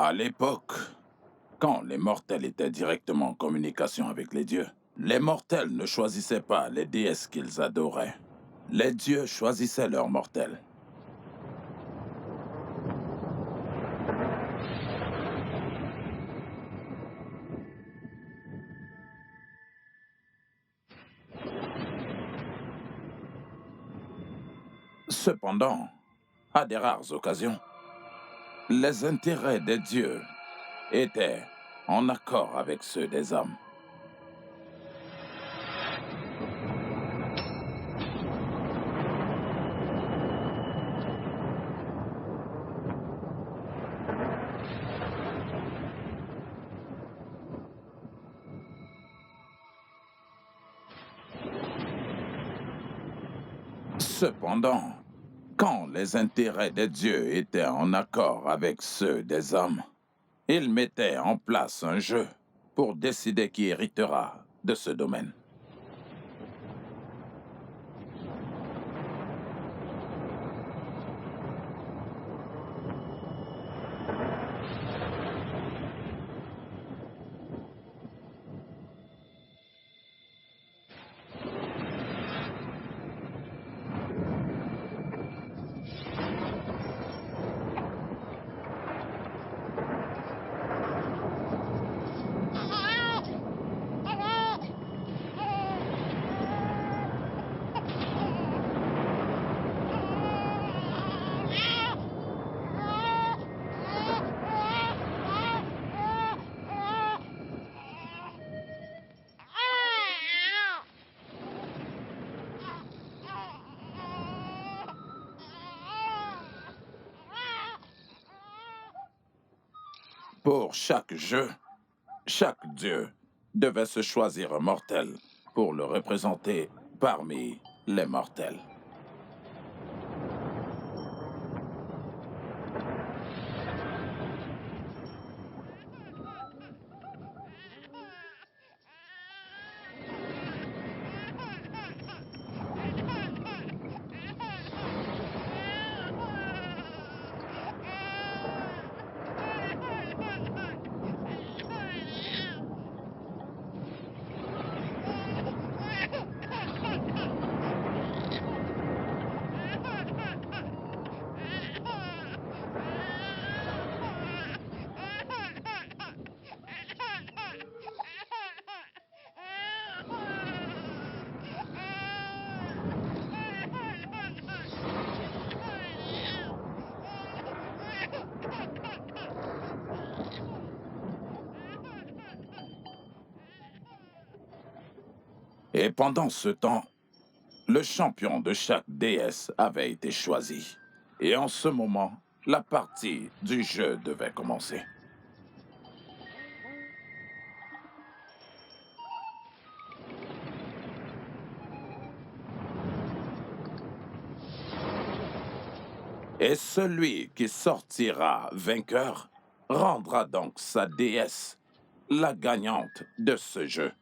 À l'époque, quand les mortels étaient directement en communication avec les dieux, les mortels ne choisissaient pas les déesses qu'ils adoraient. Les dieux choisissaient leurs mortels. Cependant, à des rares occasions, les intérêts des dieux étaient en accord avec ceux des hommes. Cependant, quand les intérêts des dieux étaient en accord avec ceux des hommes, ils mettaient en place un jeu pour décider qui héritera de ce domaine. Pour chaque jeu, chaque dieu devait se choisir un mortel pour le représenter parmi les mortels. Et pendant ce temps, le champion de chaque déesse avait été choisi. Et en ce moment, la partie du jeu devait commencer. Et celui qui sortira vainqueur rendra donc sa déesse, la gagnante de ce jeu.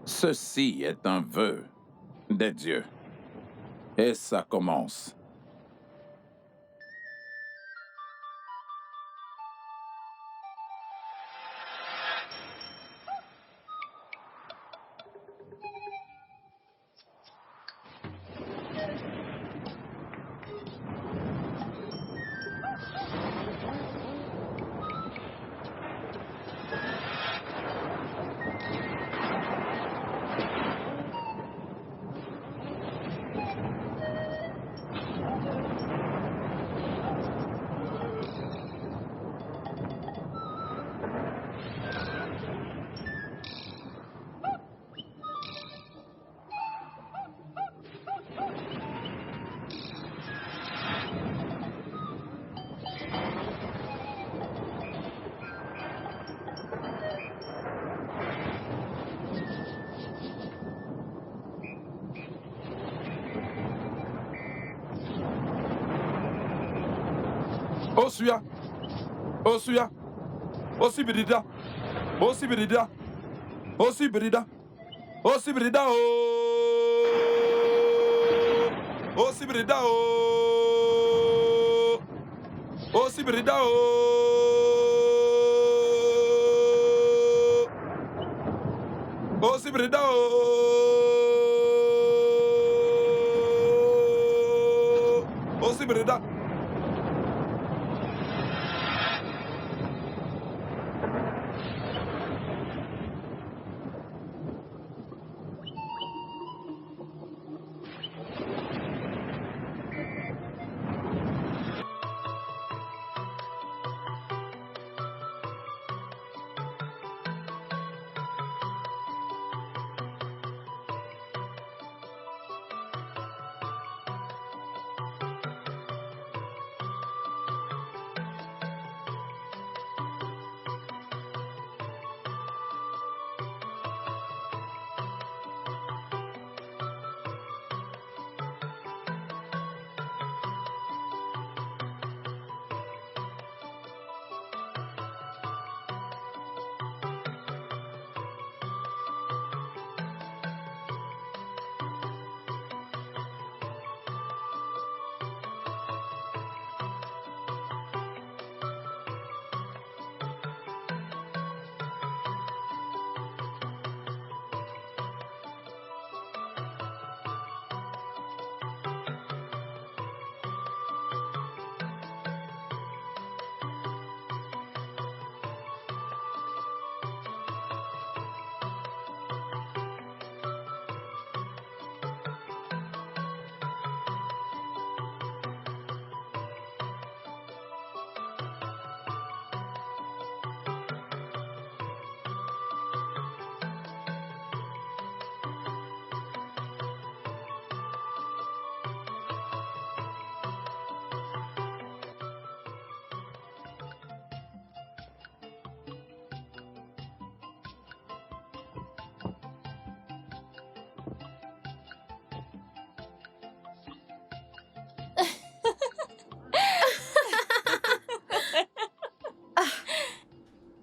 Ceci est un vœu des dieux. Et ça commence. Osuya, Osuya, Osibirida, Osibirida, Osibirida, Osibirida, Osibirida, Osibirida, Osibirida, Osibirida.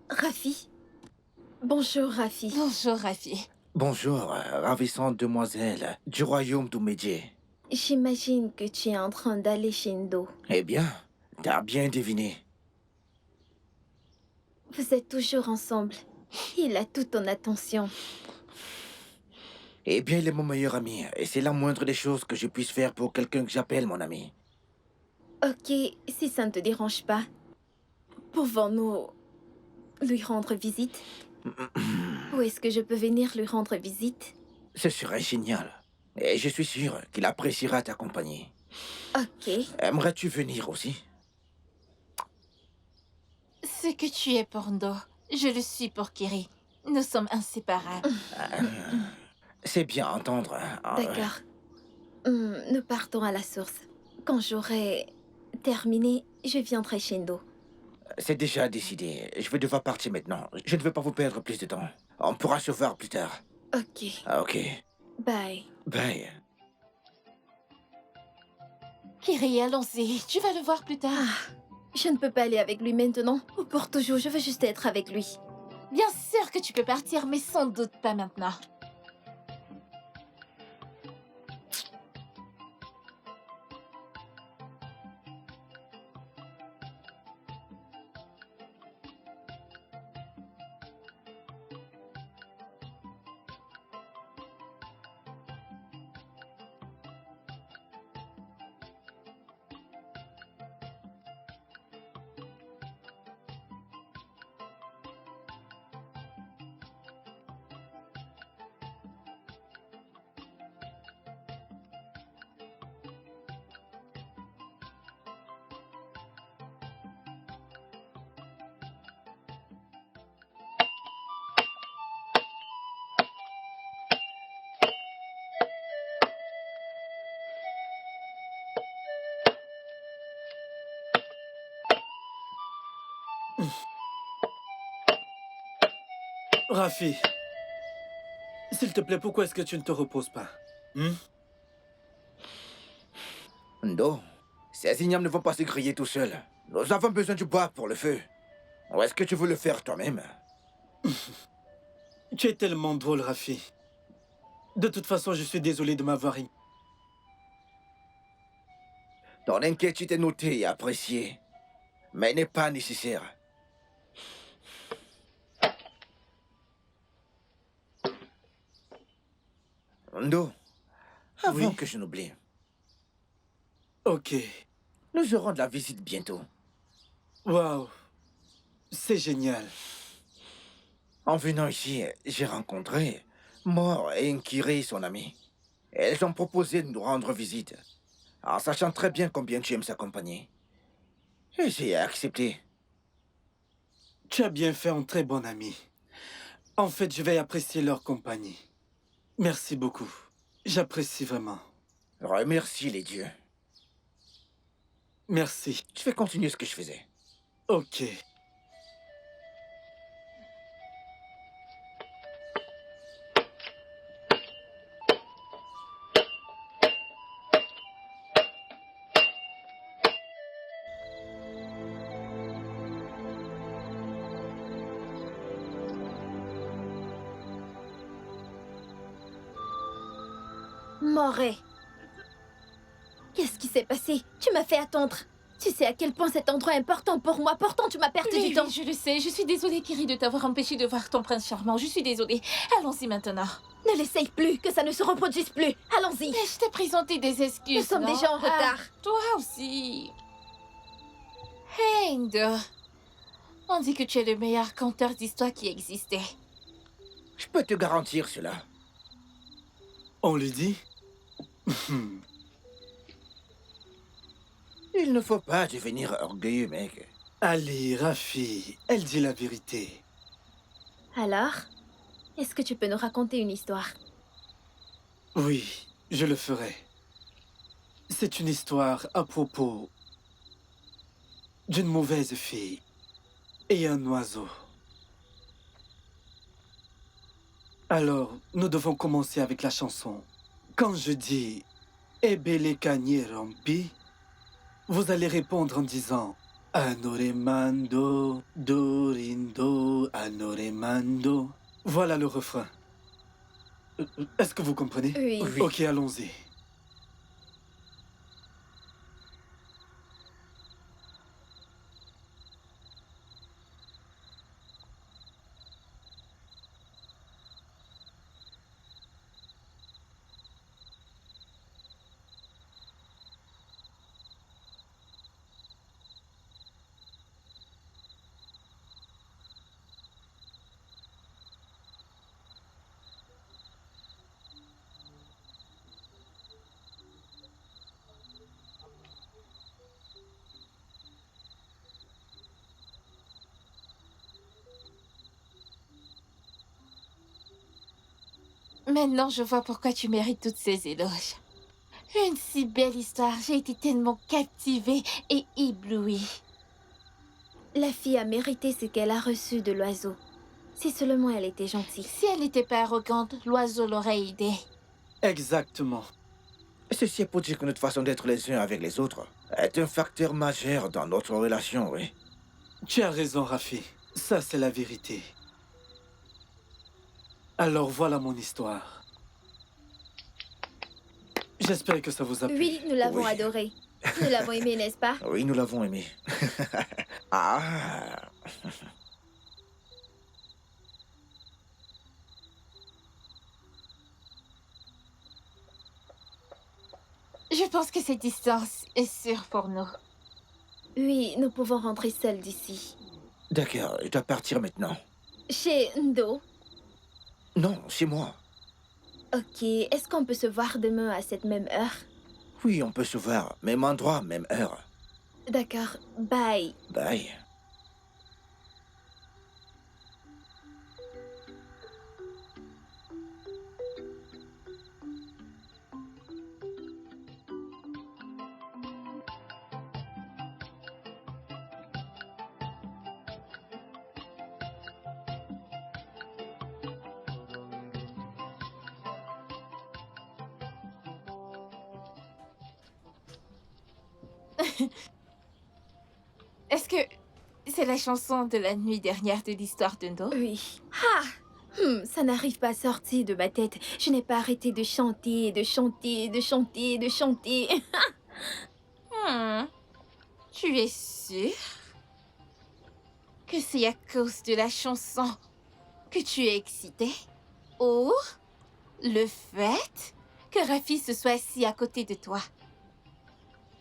Rafi. Bonjour, Rafi. Bonjour, Rafi. Bonjour, ravissante demoiselle du royaume d'Oumedjé. J'imagine que tu es en train d'aller chez Ndo. Eh bien, t'as bien deviné. Vous êtes toujours ensemble. Il a toute ton attention. Eh bien, il est mon meilleur ami, et c'est la moindre des choses que je puisse faire pour quelqu'un que j'appelle mon ami. Ok, si ça ne te dérange pas, pouvons-nous lui rendre visite? Où est-ce que je peux venir lui rendre visite? Ce serait génial. Et je suis sûr qu'il appréciera ta compagnie. Ok. Aimerais-tu venir aussi? Ce que tu es pour Ndo, je le suis pour Kiri. Nous sommes inséparables. C'est bien à entendre. D'accord. Nous partons à la source. Quand j'aurai terminé, je viendrai chez Ndo. C'est déjà décidé. Je vais devoir partir maintenant. Je ne veux pas vous perdre plus de temps. On pourra se voir plus tard. Ok. Ok. Bye. Bye. Kiri, allons-y. Tu vas le voir plus tard. Je ne peux pas aller avec lui maintenant ou pour toujours. Je veux juste être avec lui. Bien sûr que tu peux partir, mais sans doute pas maintenant. Rafi, s'il te plaît, pourquoi est-ce que tu ne te reposes pas? Ndo, ces ignames ne vont pas se griller tout seuls. Nous avons besoin du bois pour le feu. Ou est-ce que tu veux le faire toi-même? Tu es tellement drôle, Rafi. De toute façon, je suis désolé de m'avoir... Ton inquiétude est notée et appréciée, mais n'est pas nécessaire. Ndo, avant Oui. que je n'oublie, Ok. nous aurons de la visite bientôt. Waouh. C'est génial. En venant ici, j'ai rencontré Mor et Nkiri, son ami. Elles ont proposé de nous rendre visite, en sachant très bien combien tu aimes sa compagnie. Et j'ai accepté. Tu as bien fait un très bon ami. En fait, je vais apprécier leur compagnie. Merci beaucoup. J'apprécie vraiment. Remercie les dieux. Merci. Je vais continuer ce que je faisais. Ok. Moré. Qu'est-ce qui s'est passé? Tu m'as fait attendre. Tu sais à quel point cet endroit est important pour moi. Pourtant, tu m'as perdu Oui, du temps. oui, je le sais. Je suis désolée, Kiri, de t'avoir empêché de voir ton prince charmant. Je suis désolée. Allons-y maintenant. Ne l'essaye plus, que ça ne se reproduise plus. Allons-y. Mais je t'ai présenté des excuses. Nous sommes non? déjà en retard. Toi aussi. Hey, Ndo. On dit que tu es le meilleur conteur d'histoire qui existait. Je peux te garantir cela. On lui dit? Il ne faut pas devenir orgueilleux, mec. Allez, Rafi, elle dit la vérité. Alors, est-ce que tu peux nous raconter une histoire? Oui, je le ferai. C'est une histoire à propos d'une mauvaise fille et un oiseau. Alors, nous devons commencer avec la chanson. Quand je dis Ebele Kanye Rampi, vous allez répondre en disant Anoremando, Dorindo, Anoremando. Voilà le refrain. Est-ce que vous comprenez? Oui. Oui. Ok, allons-y. Maintenant, je vois pourquoi tu mérites toutes ces éloges. Une si belle histoire. J'ai été tellement captivée et éblouie. La fille a mérité ce qu'elle a reçu de l'oiseau. Si seulement elle était gentille. Si elle n'était pas arrogante, l'oiseau l'aurait aidée. Exactement. Ceci est pour dire que notre façon d'être les uns avec les autres est un facteur majeur dans notre relation, oui. Tu as raison, Rafi. Ça, c'est la vérité. Alors voilà mon histoire. J'espère que ça vous a plu. Oui, nous l'avons Oui. adoré. Nous l'avons aimé, n'est-ce pas? Oui, nous l'avons aimé. Ah. Je pense que cette distance est sûre pour nous. Oui, nous pouvons rentrer seuls d'ici. D'accord, je dois partir maintenant. Chez Ndo. Non, c'est moi. Ok, est-ce qu'on peut se voir demain à cette même heure? Oui, on peut se voir. Même endroit, même heure. D'accord, bye. Bye. Est-ce que c'est la chanson de la nuit dernière de l'histoire de Ndo? Oui. Ah! Ça n'arrive pas à sortir de ma tête. Je n'ai pas arrêté de chanter, de chanter, de chanter, de chanter. Tu es sûre que c'est à cause de la chanson que tu es excitée? Ou le fait que Rafi se soit assis à côté de toi?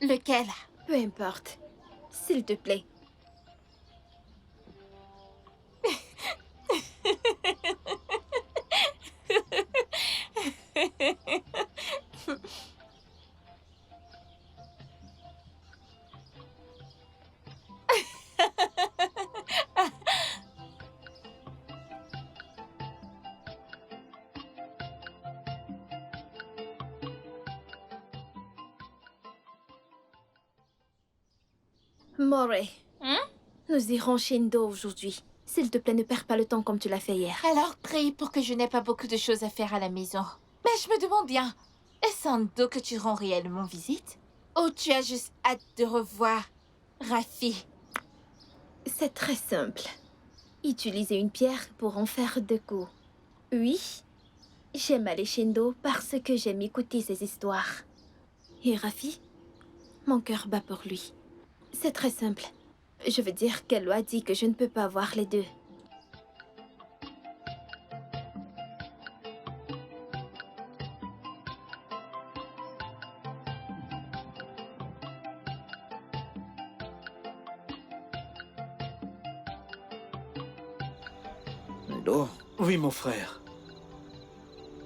Lequel? Peu importe. S'il te plaît. Morey, nous irons chez Ndo aujourd'hui. S'il te plaît, ne perds pas le temps comme tu l'as fait hier. Alors prie pour que je n'ai pas beaucoup de choses à faire à la maison. Mais je me demande bien, est-ce à Ndo que tu rends réellement visite? Ou tu as juste hâte de revoir Rafi? C'est très simple. Utiliser une pierre pour en faire deux coups. Oui, j'aime aller chez Ndo parce que j'aime écouter ses histoires. Et Rafi, mon cœur bat pour lui. C'est très simple. Je veux dire qu'elle a dit que je ne peux pas avoir les deux. Ndo, Oui, mon frère.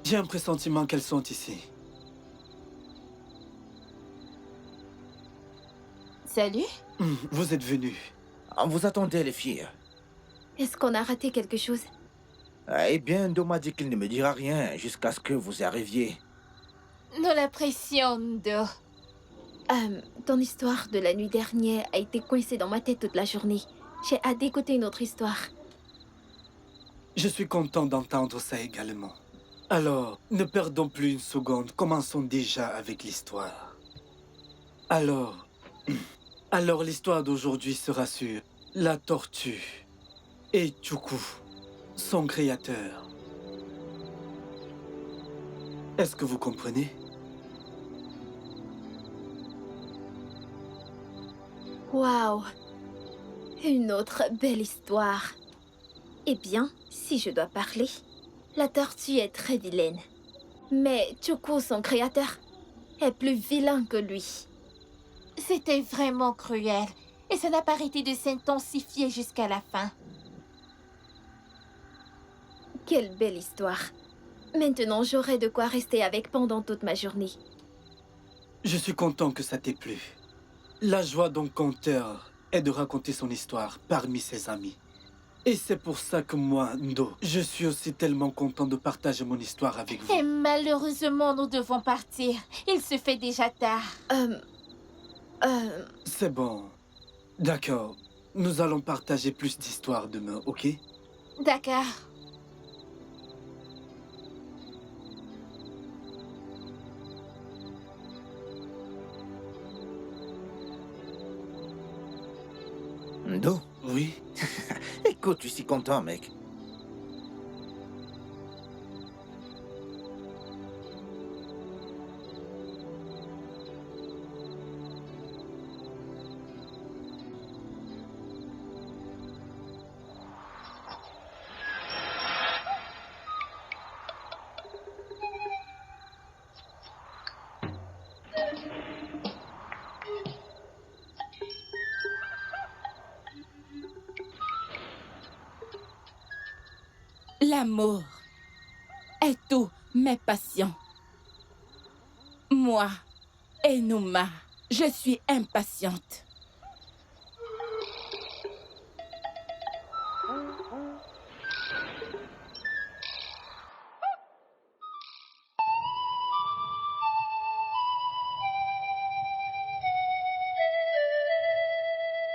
J'ai un pressentiment qu'elles sont ici. Salut? Vous êtes venus. on vous attendait, les filles. Est-ce qu'on a raté quelque chose? Eh bien, Ndo m'a dit qu'il ne me dira rien jusqu'à ce que vous arriviez. Nous l'apprécions, Ndo. Ton histoire de la nuit dernière a été coincée dans ma tête toute la journée. J'ai hâte d'écouter une autre histoire. Je suis content d'entendre ça également. Alors, ne perdons plus une seconde. Commençons déjà avec l'histoire. Alors... Alors l'histoire d'aujourd'hui sera sur la tortue et Chuku, son créateur. Est-ce que vous comprenez? Waouh! Une autre belle histoire. Eh bien, si je dois parler, la tortue est très vilaine. Mais Chuku, son créateur, est plus vilain que lui. C'était vraiment cruel. Et ça n'a pas arrêté de s'intensifier jusqu'à la fin. Quelle belle histoire. Maintenant, j'aurai de quoi rester avec pendant toute ma journée. Je suis content que ça t'ait plu. La joie d'un conteur est de raconter son histoire parmi ses amis. Et c'est pour ça que moi, Ndo, je suis aussi tellement content de partager mon histoire avec vous. Et malheureusement, nous devons partir. Il se fait déjà tard. C'est bon. D'accord. Nous allons partager plus d'histoires demain, ok? D'accord. Ndo, Oui. écoute, je suis content, mec. L'amour est tout, mais patient. Moi, Enuma, je suis impatiente.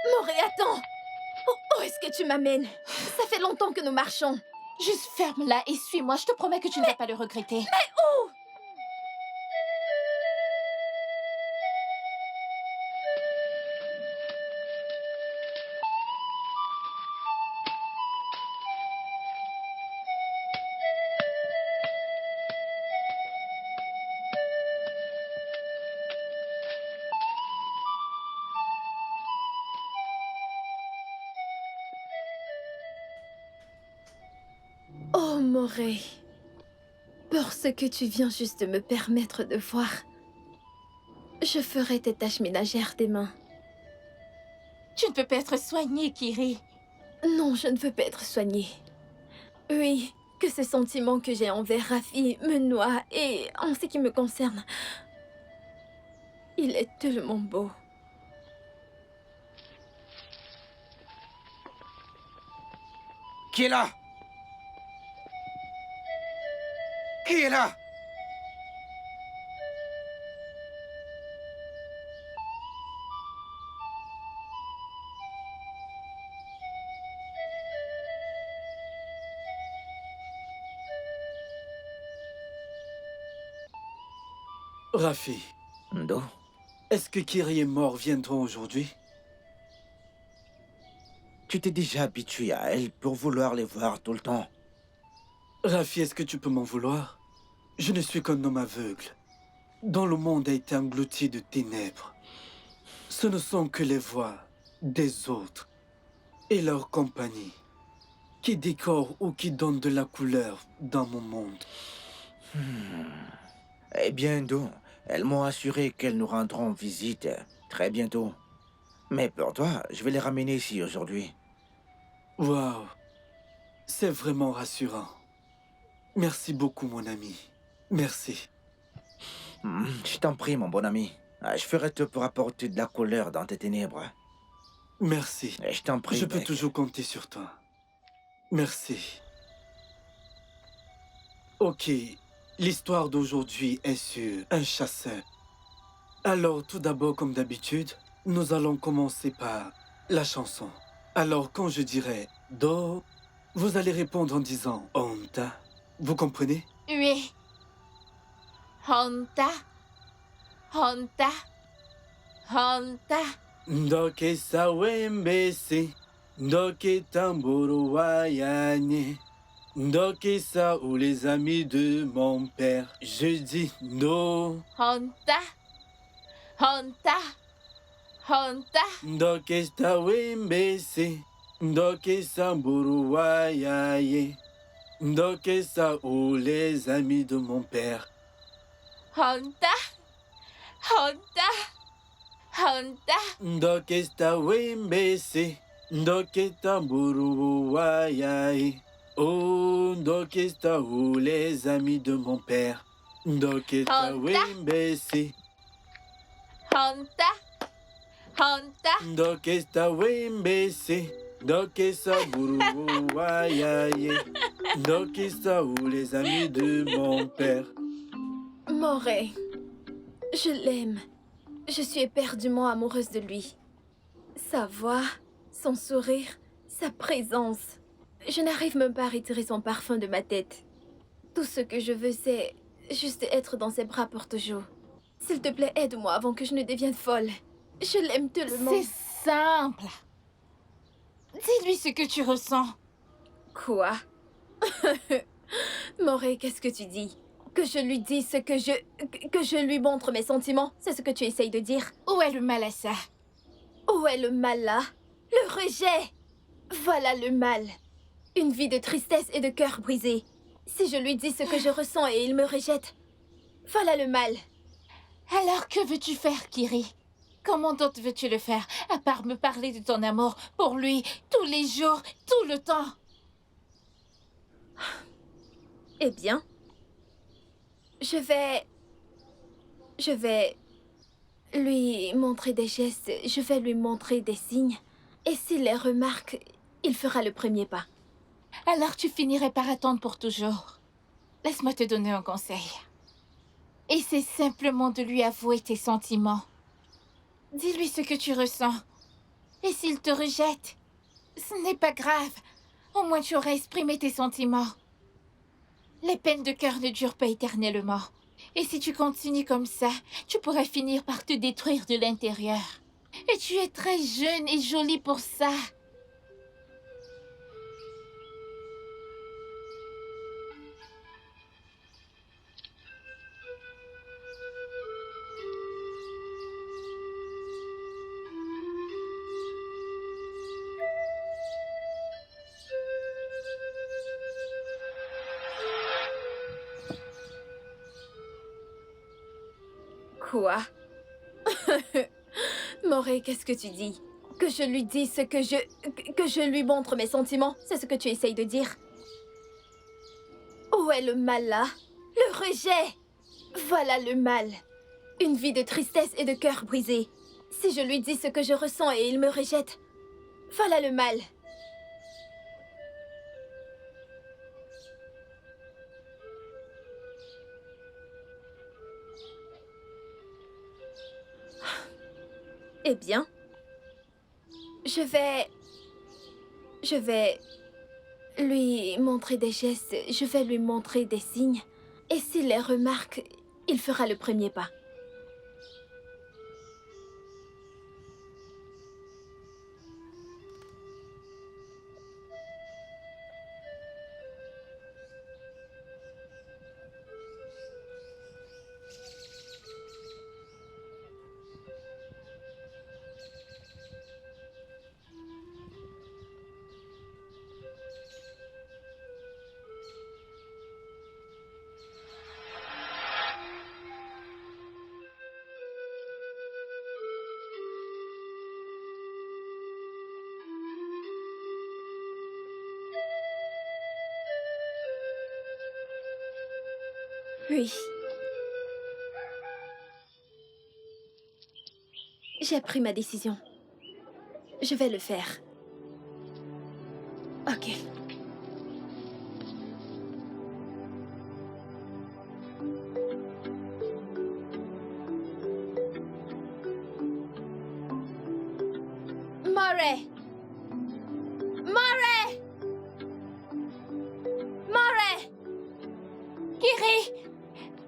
Morey, attends! Où est-ce que tu m'amènes? Ça fait longtemps que nous marchons. Juste ferme-la et suis-moi. Je te promets que tu ne vas pas le regretter. Où? Oh, Moré, pour ce que tu viens juste de me permettre de voir, je ferai tes tâches ménagères demain. Tu ne peux pas être soignée, Kiri. Non, je ne veux pas être soignée. Oui, que ce sentiment que j'ai envers Rafi me noie et en ce qui me concerne, il est tellement beau. Qui est là? Qui est là? Rafi, Ndo? est-ce que Kiri et Mort viendront aujourd'hui? Tu t'es déjà habitué à elle pour vouloir les voir tout le temps. Rafi, est-ce que tu peux m'en vouloir? Je ne suis qu'un homme aveugle, dont le monde a été englouti de ténèbres. Ce ne sont que les voix des autres et leur compagnie qui décorent ou qui donnent de la couleur dans mon monde. Eh bien, Ndo, elles m'ont assuré qu'elles nous rendront visite très bientôt. Mais pour toi, je vais les ramener ici aujourd'hui. Waouh, c'est vraiment rassurant. Merci beaucoup, mon ami. Merci. Je t'en prie, mon bon ami. Je ferai tout pour apporter de la couleur dans tes ténèbres. Merci. Et je t'en prie, Je peux mec. toujours compter sur toi. Merci. Ok, l'histoire d'aujourd'hui est sur un chasseur. Alors, tout d'abord, comme d'habitude, nous allons commencer par la chanson. Alors, quand je dirai « Do », vous allez répondre en disant « Onta ». Vous comprenez? Oui. Honta. Honta. Honta. Ndoke sawembese, ndoke tamboro wayane, ndoke sa ou les amis de mon père. Je dis no, Honta. Honta. Honta. ndoke sawembese, ndoke samboro wayaye, ndoke sa ou les amis de mon père. Honta. Honta. Honta. Ndoke sawembese, ndoke tamboro wayaye. Oh, ndoke sta ou les amis de mon père. Ndoke wembese, Honta. Honta. ndoke sta wembese, ndoke sa buru wayaye. Ndoke sta ou les amis de mon père. Moré, je l'aime. Je suis éperdument amoureuse de lui. Sa voix, son sourire, sa présence. Je n'arrive même pas à retirer son parfum de ma tête. Tout ce que je veux, c'est juste être dans ses bras pour toujours. S'il te plaît, aide-moi avant que je ne devienne folle. Je l'aime tellement. C'est simple. Dis-lui ce que tu ressens. Quoi? Moré, qu'est-ce que tu dis? Que je lui dise ce que je lui montre mes sentiments? C'est ce que tu essayes de dire? Où est le mal à ça? Où est le mal là? Le rejet! Voilà le mal. Une vie de tristesse et de cœur brisé. Si je lui dis ce que je ressens et il me rejette, voilà le mal. Alors que veux-tu faire, Kiri? Comment d'autre veux-tu le faire, à part me parler de ton amour pour lui, tous les jours, tout le temps? Eh bien, je vais lui montrer des gestes, je vais lui montrer des signes. Et s'il les remarque, il fera le premier pas. Alors tu finirais par attendre pour toujours. Laisse-moi te donner un conseil. Et c'est simplement de lui avouer tes sentiments. Dis-lui ce que tu ressens. Et s'il te rejette, ce n'est pas grave. Au moins tu auras exprimé tes sentiments. Les peines de cœur ne durent pas éternellement. Et si tu continues comme ça, tu pourrais finir par te détruire de l'intérieur. Et tu es très jeune et jolie pour ça. Quoi? Moré, qu'est-ce que tu dis? Que je lui dise ce que je lui montre mes sentiments? C'est ce que tu essayes de dire? Où est le mal là? Le rejet! Voilà le mal. Une vie de tristesse et de cœur brisé. Si je lui dis ce que je ressens et il me rejette, voilà le mal. Eh bien, je vais lui montrer des gestes, je vais lui montrer des signes. Et s'il les remarque, il fera le premier pas. Oui. J'ai pris ma décision. Je vais le faire. Ok. Murray! Murray! Murray! Kiri!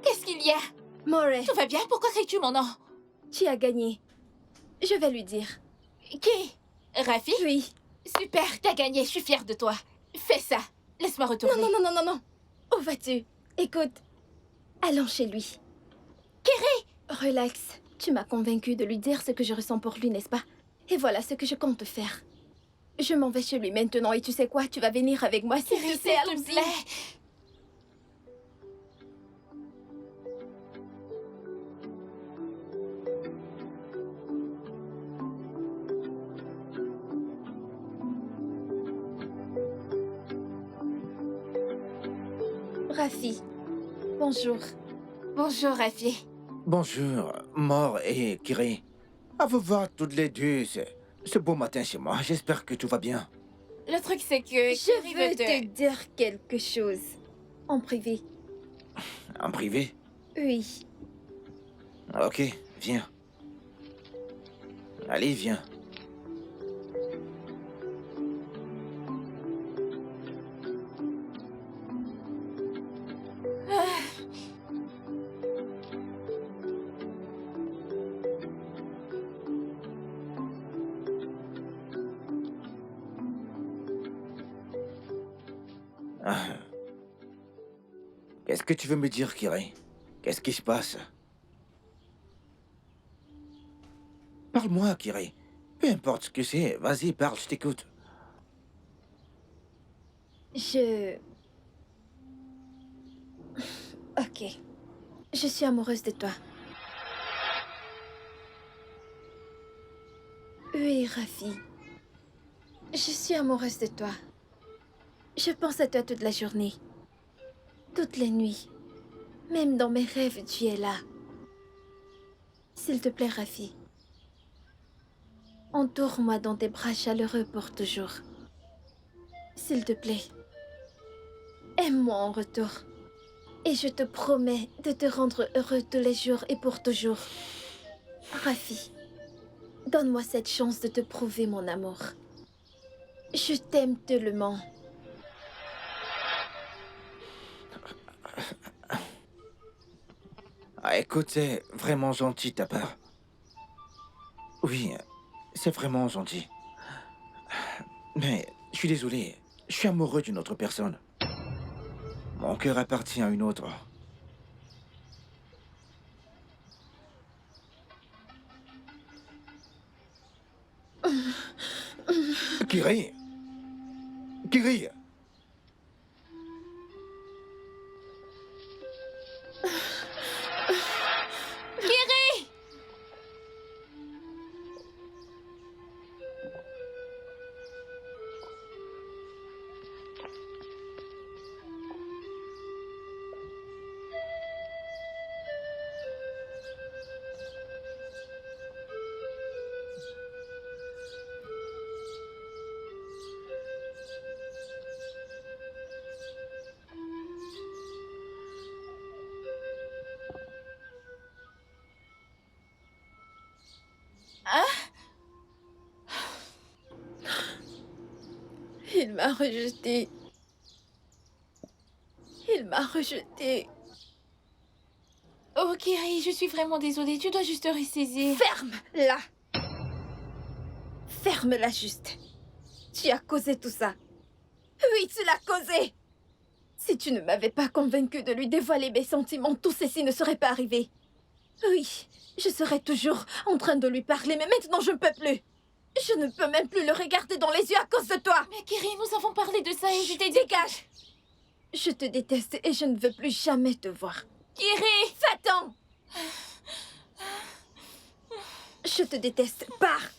Qu'est-ce qu'il y a? Murray, Tout va bien? Pourquoi cries-tu mon nom? tu as gagné. Je vais lui dire. Qui? Rafi? Oui. Super, t'as gagné, je suis fière de toi. Fais ça. Laisse-moi retourner. Non, non, non, non, non, non. Où vas-tu? Écoute, allons chez lui. Kiri! Relax. Tu m'as convaincue de lui dire ce que je ressens pour lui, n'est-ce pas? Et voilà ce que je compte faire. Je m'en vais chez lui maintenant et tu sais quoi? Tu vas venir avec moi s'il Kiri, te plaît, s'il te allons-y. plaît. Rafi, bonjour. Bonjour, Rafi. Bonjour, Mort et Kiri. À vous voir toutes les deux ce beau matin chez moi. J'espère que tout va bien. Le truc, c'est que Je Kiri veux veut te dire quelque chose. En privé. En privé? Oui. Ok, viens. Allez, viens. Ah. Qu'est-ce que tu veux me dire, Kiri? Qu'est-ce qui se passe? Parle-moi, Kiri. Peu importe ce que c'est, vas-y, parle, je t'écoute. Ok. Je suis amoureuse de toi. Oui, Rafi. Je suis amoureuse de toi. Je pense à toi toute la journée. Toutes les nuits. Même dans mes rêves, tu es là. S'il te plaît, Rafi. Entoure-moi dans tes bras chaleureux pour toujours. S'il te plaît. Aime-moi en retour. Et je te promets de te rendre heureux tous les jours et pour toujours. Rafi, donne-moi cette chance de te prouver mon amour. Je t'aime tellement. Ah, écoute, c'est vraiment gentil de ta part. Oui, c'est vraiment gentil. Mais je suis désolé, je suis amoureux d'une autre personne. Mon cœur appartient à une autre. Kiri! Kiri! Kiri! Il m'a rejeté. Il m'a rejeté. Oh, Kiri, je suis vraiment désolée. Tu dois juste te ressaisir. Ferme-la. Ferme-la juste. Tu as causé tout ça. Oui, tu l'as causé. Si tu ne m'avais pas convaincue de lui dévoiler mes sentiments, tout ceci ne serait pas arrivé. Oui, je serais toujours en train de lui parler, mais maintenant je ne peux plus. Je ne peux même plus le regarder dans les yeux à cause de toi. Mais Kiri, nous avons parlé de ça et je t'ai dit... Dégage. Je te déteste et je ne veux plus jamais te voir. Kiri! Va-t'en. Je te déteste. Pars.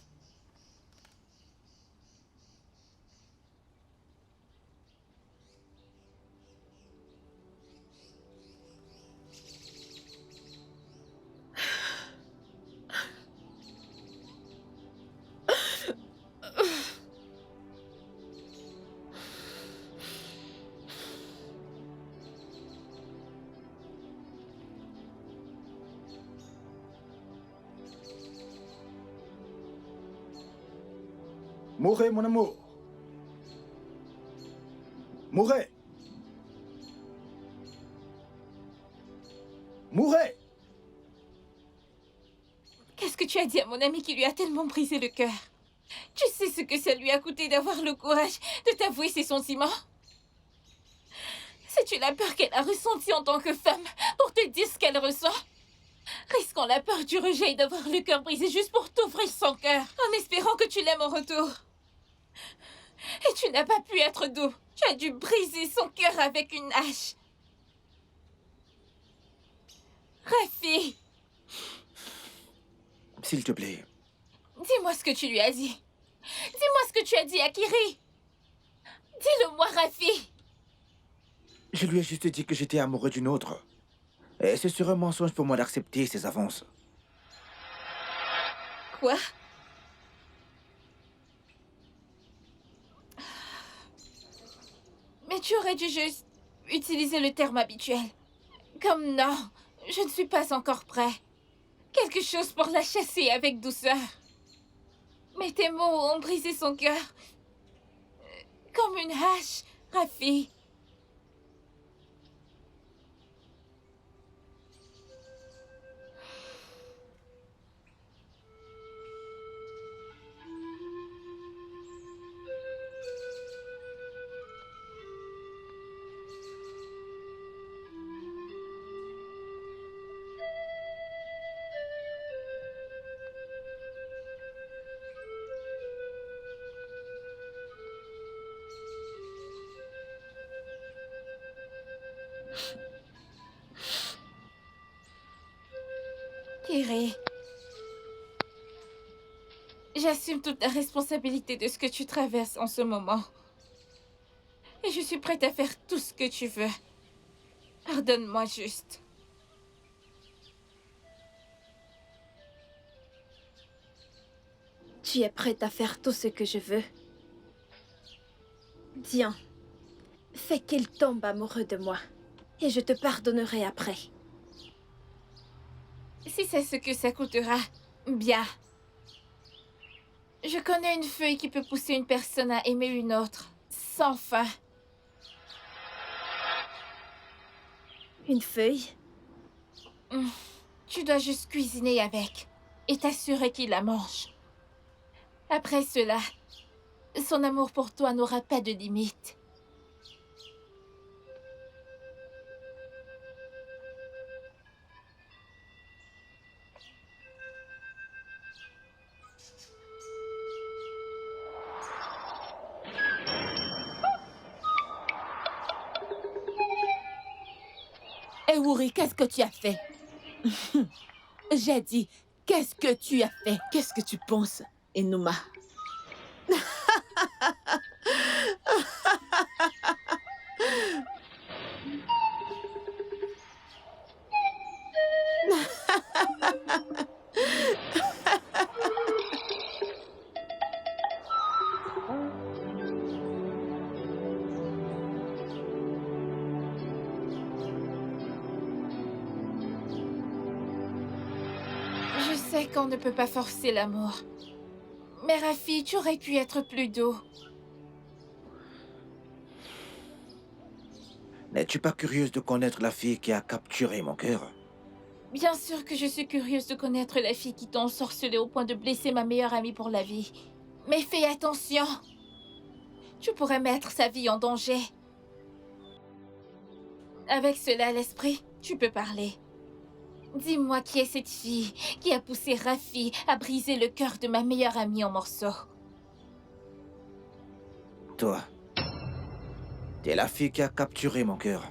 Mourez, mon amour. Mourez. Mourez. Qu'est-ce que tu as dit à mon ami qui lui a tellement brisé le cœur? Tu sais ce que ça lui a coûté d'avoir le courage de t'avouer ses sentiments? Sais-tu la peur qu'elle a ressentie en tant que femme pour te dire ce qu'elle ressent? Risquant la peur du rejet et d'avoir le cœur brisé juste pour t'ouvrir son cœur, en espérant que tu l'aimes en retour. Et tu n'as pas pu être doux. Tu as dû briser son cœur avec une hache. Rafi, S'il te plaît. dis-moi ce que tu lui as dit. Dis-moi ce que tu as dit à Kiri. Dis-le-moi, Rafi. Je lui ai juste dit que j'étais amoureux d'une autre. Et ce serait un mensonge pour moi d'accepter ses avances. Quoi? Mais tu aurais dû juste utiliser le terme habituel. Comme non, je ne suis pas encore prêt. Quelque chose pour la chasser avec douceur. Mais tes mots ont brisé son cœur. Comme une hache, Rafi. Kiri, j'assume toute la responsabilité de ce que tu traverses en ce moment. Et je suis prête à faire tout ce que tu veux. Pardonne-moi juste. Tu es prête à faire tout ce que je veux. Viens. Fais qu'il tombe amoureux de moi. Et je te pardonnerai après. Si c'est ce que ça coûtera, bien. Je connais une feuille qui peut pousser une personne à aimer une autre, sans fin. Une feuille? Tu dois juste cuisiner avec et t'assurer qu'il la mange. Après cela, son amour pour toi n'aura pas de limite. Ewuri, qu'est-ce que tu as fait? J'ai dit, qu'est-ce que tu as fait? Qu'est-ce que tu penses, Enuma? Je sais qu'on ne peut pas forcer l'amour. Mais Rafi, tu aurais pu être plus doux. N'es-tu pas curieuse de connaître la fille qui a capturé mon cœur? Bien sûr que je suis curieuse de connaître la fille qui t'a ensorcelée au point de blesser ma meilleure amie pour la vie. Mais fais attention. Tu pourrais mettre sa vie en danger. Avec cela à l'esprit, tu peux parler. Dis-moi qui est cette fille qui a poussé Rafi à briser le cœur de ma meilleure amie en morceaux. Toi. T'es la fille qui a capturé mon cœur.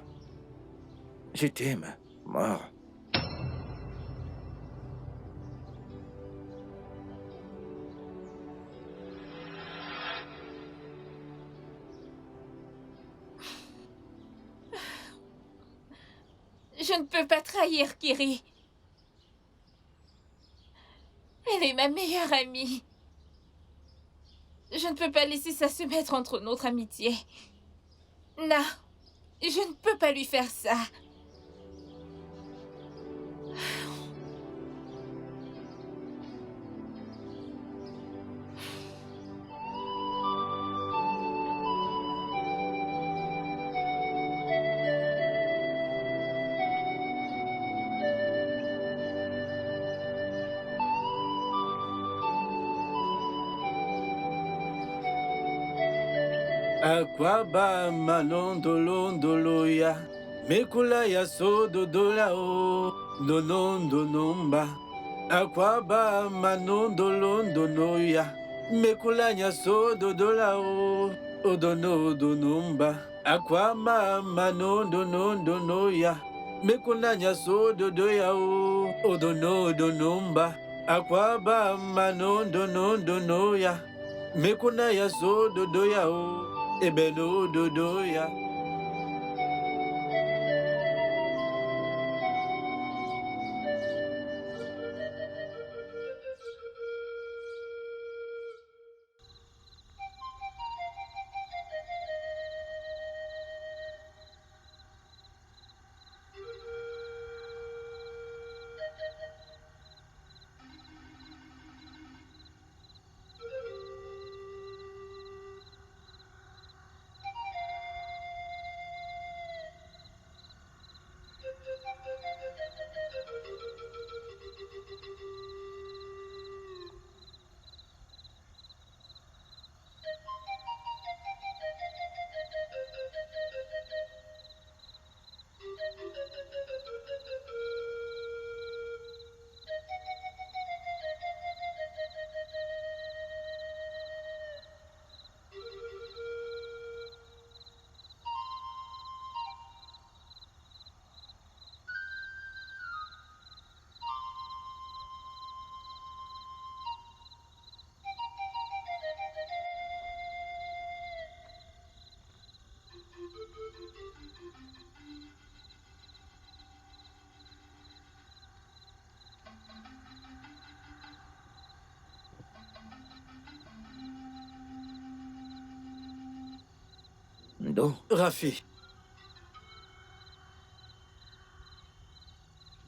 Je t'aime, mort. Je ne peux pas trahir Kiri. Elle est ma meilleure amie. Je ne peux pas laisser ça se mettre entre notre amitié. Non, je ne peux pas lui faire ça. Akwaba manondolo ya mekula ya sodo dola o nonondo nomba. Akwaba manondolo ya mekula ya sodo dola o odono nomba. Akwaba manondo ya mekula ya sodo doya o odono nomba. Akwaba manondo ya mekuna ya sodo doya o. Ebeno dodoya. Ndo, Rafi,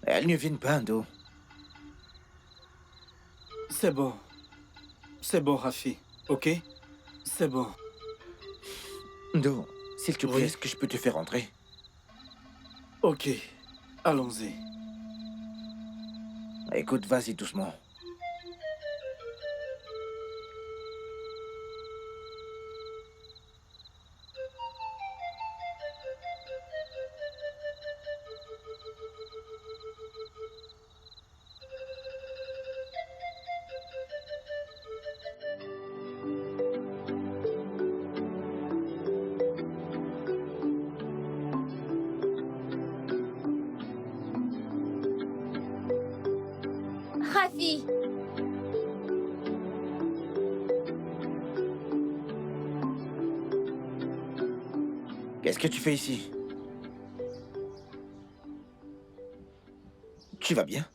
elle ne vient pas, Ndo. c'est bon. C'est bon, Rafi. Ok? C'est bon. Ndo, s'il te plaît, Oui. est-ce que je peux te faire entrer? Ok. Allons-y. Écoute, vas-y doucement. Rafi! Qu'est-ce que tu fais ici? Tu vas bien?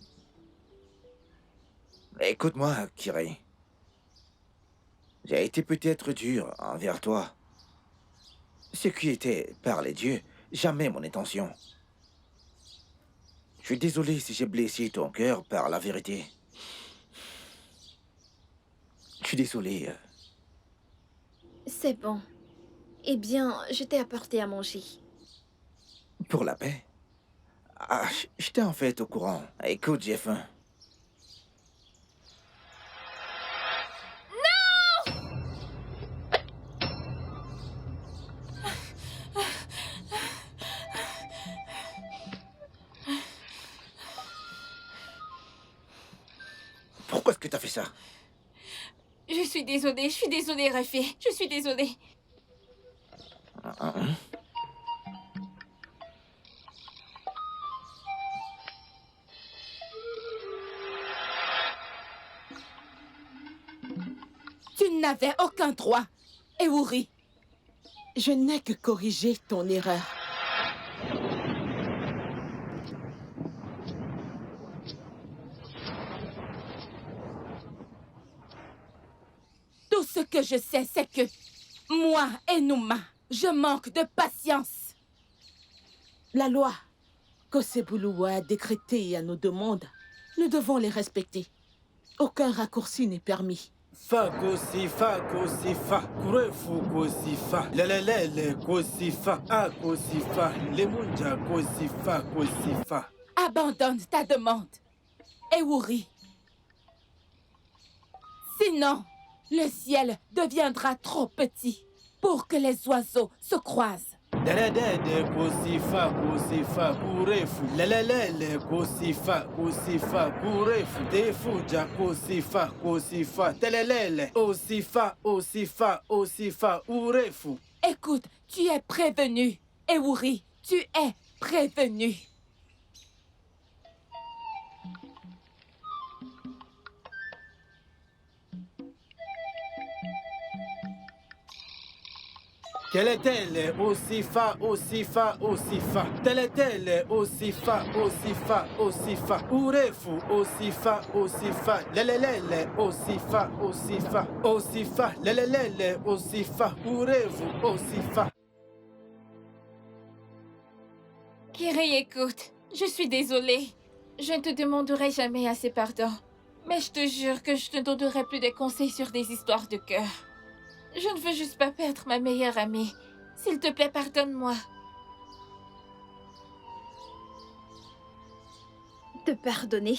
Écoute-moi, Kiri. J'ai été peut-être dur envers toi. Ce qui était, par les dieux, jamais mon intention. Je suis désolé si j'ai blessé ton cœur par la vérité. suis désolé. C'est bon. Eh bien, je t'ai apporté à manger. Pour la paix. Ah, j'étais en fait au courant. Écoute, j'ai faim. Pourquoi est-ce que t'as fait ça? Je suis désolée, Rafi. Je suis désolée. Hein? Tu n'avais aucun droit, Ewuri. Je n'ai que corrigé ton erreur. Tout ce que je sais, c'est que moi, Enuma, je manque de patience. La loi qu'Osebuluwa a décrétée à nos demandes, nous devons les respecter. Aucun raccourci n'est permis. Fa kosifa kosifa, kurefu kosifa, lelelele kosifa, a kosifa, lemunja kosifa kosifa. Abandonne ta demande, Ewuri. Sinon, le ciel deviendra trop petit pour que les oiseaux se croisent. Deredede kosifa kosifa, kurefu, lelelele kosifa kosifa, kurefu, defuja kosifa kosifa, telelele, osifa osifa osifa, urefu. Écoute, tu es prévenu, Ewuri, tu es prévenu. Keletele osifa osifa osifa, teletele osifa osifa osifa, urefu osifa osifa, lelelele osifa osifa osifa, lelelele osifa, urefu osifa. Kiri, écoute. Je suis désolée. Je ne te demanderai jamais assez pardon. Mais je te jure que je ne te donnerai plus des conseils sur des histoires de cœur. Je ne veux juste pas perdre ma meilleure amie. S'il te plaît, pardonne-moi. Te pardonner?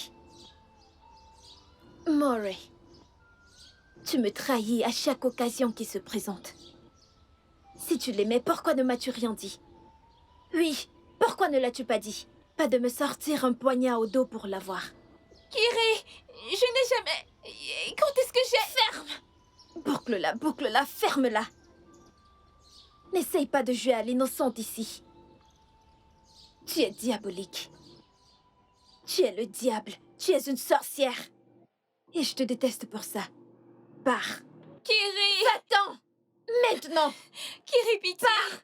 Moray, tu me trahis à chaque occasion qui se présente. Si tu l'aimais, pourquoi ne m'as-tu rien dit? Oui, pourquoi ne l'as-tu pas dit? Pas de me sortir un poignard au dos pour l'avoir. Kiri, je n'ai jamais... Quand est-ce que j'ai... Ferme! Boucle-la, ferme-la. N'essaye pas de jouer à l'innocente ici. Tu es diabolique. Tu es le diable. Tu es une sorcière. Et je te déteste pour ça. Pars. Kiri! Va-t'en! Maintenant! Kiri, pitié! Pars!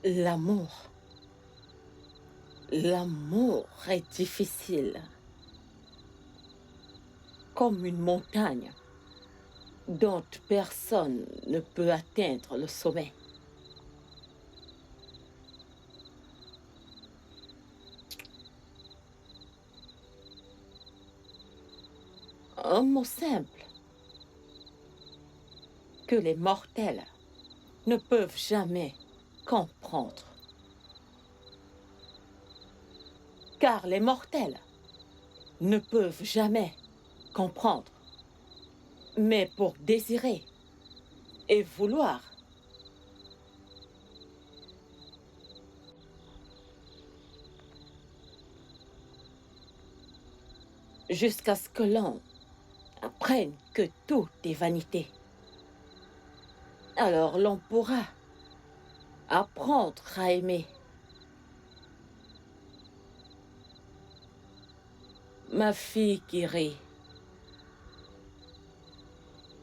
L'amour. L'amour est difficile. Comme une montagne dont personne ne peut atteindre le sommet. Un mot simple que les mortels ne peuvent jamais comprendre. Car les mortels ne peuvent jamais comprendre. Mais pour désirer et vouloir, jusqu'à ce que l'on apprenne que tout est vanité, alors l'on pourra apprendre à aimer. Ma fille Kiri,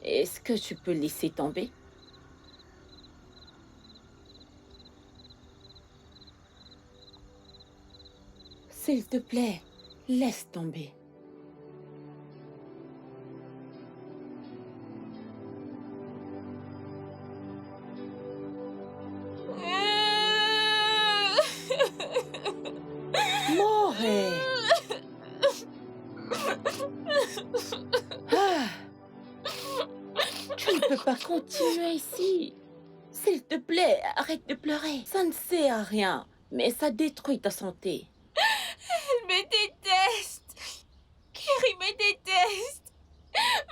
est-ce que tu peux laisser tomber? S'il te plaît, Laisse tomber. Morée. Ah. Tu ne peux pas continuer ici. S'il te plaît, arrête de pleurer. Ça ne sert à rien, mais ça détruit ta santé. Elle me déteste. Kiri me déteste.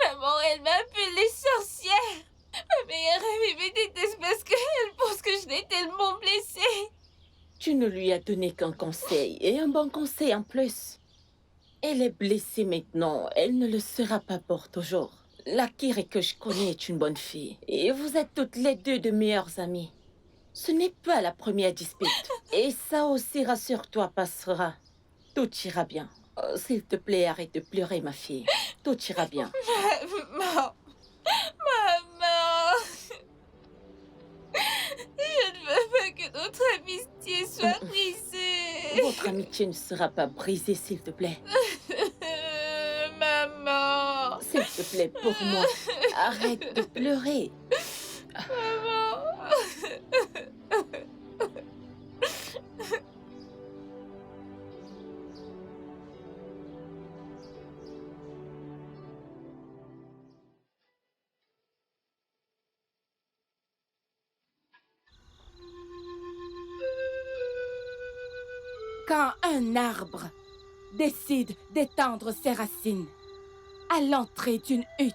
Maman, elle m'appelle sorcière. Ma meilleure amie me déteste parce qu'elle pense que je l'ai tellement blessée. Tu ne lui as donné qu'un conseil, et un bon conseil en plus. Elle est blessée maintenant, elle ne le sera pas pour toujours. La Kiri que je connais est une bonne fille, et vous êtes toutes les deux de meilleures amies. Ce n'est pas la première dispute, et ça aussi, rassure-toi, passera. Tout ira bien. Oh, s'il te plaît, arrête de pleurer, ma fille. Tout ira bien. Maman. Maman. Je ne veux pas que notre amitié soit brisée. Votre amitié ne sera pas brisée, s'il te plaît. Maman. S'il te plaît, pour moi, arrête de pleurer. Maman. Quand un arbre décide d'étendre ses racines à l'entrée d'une hutte,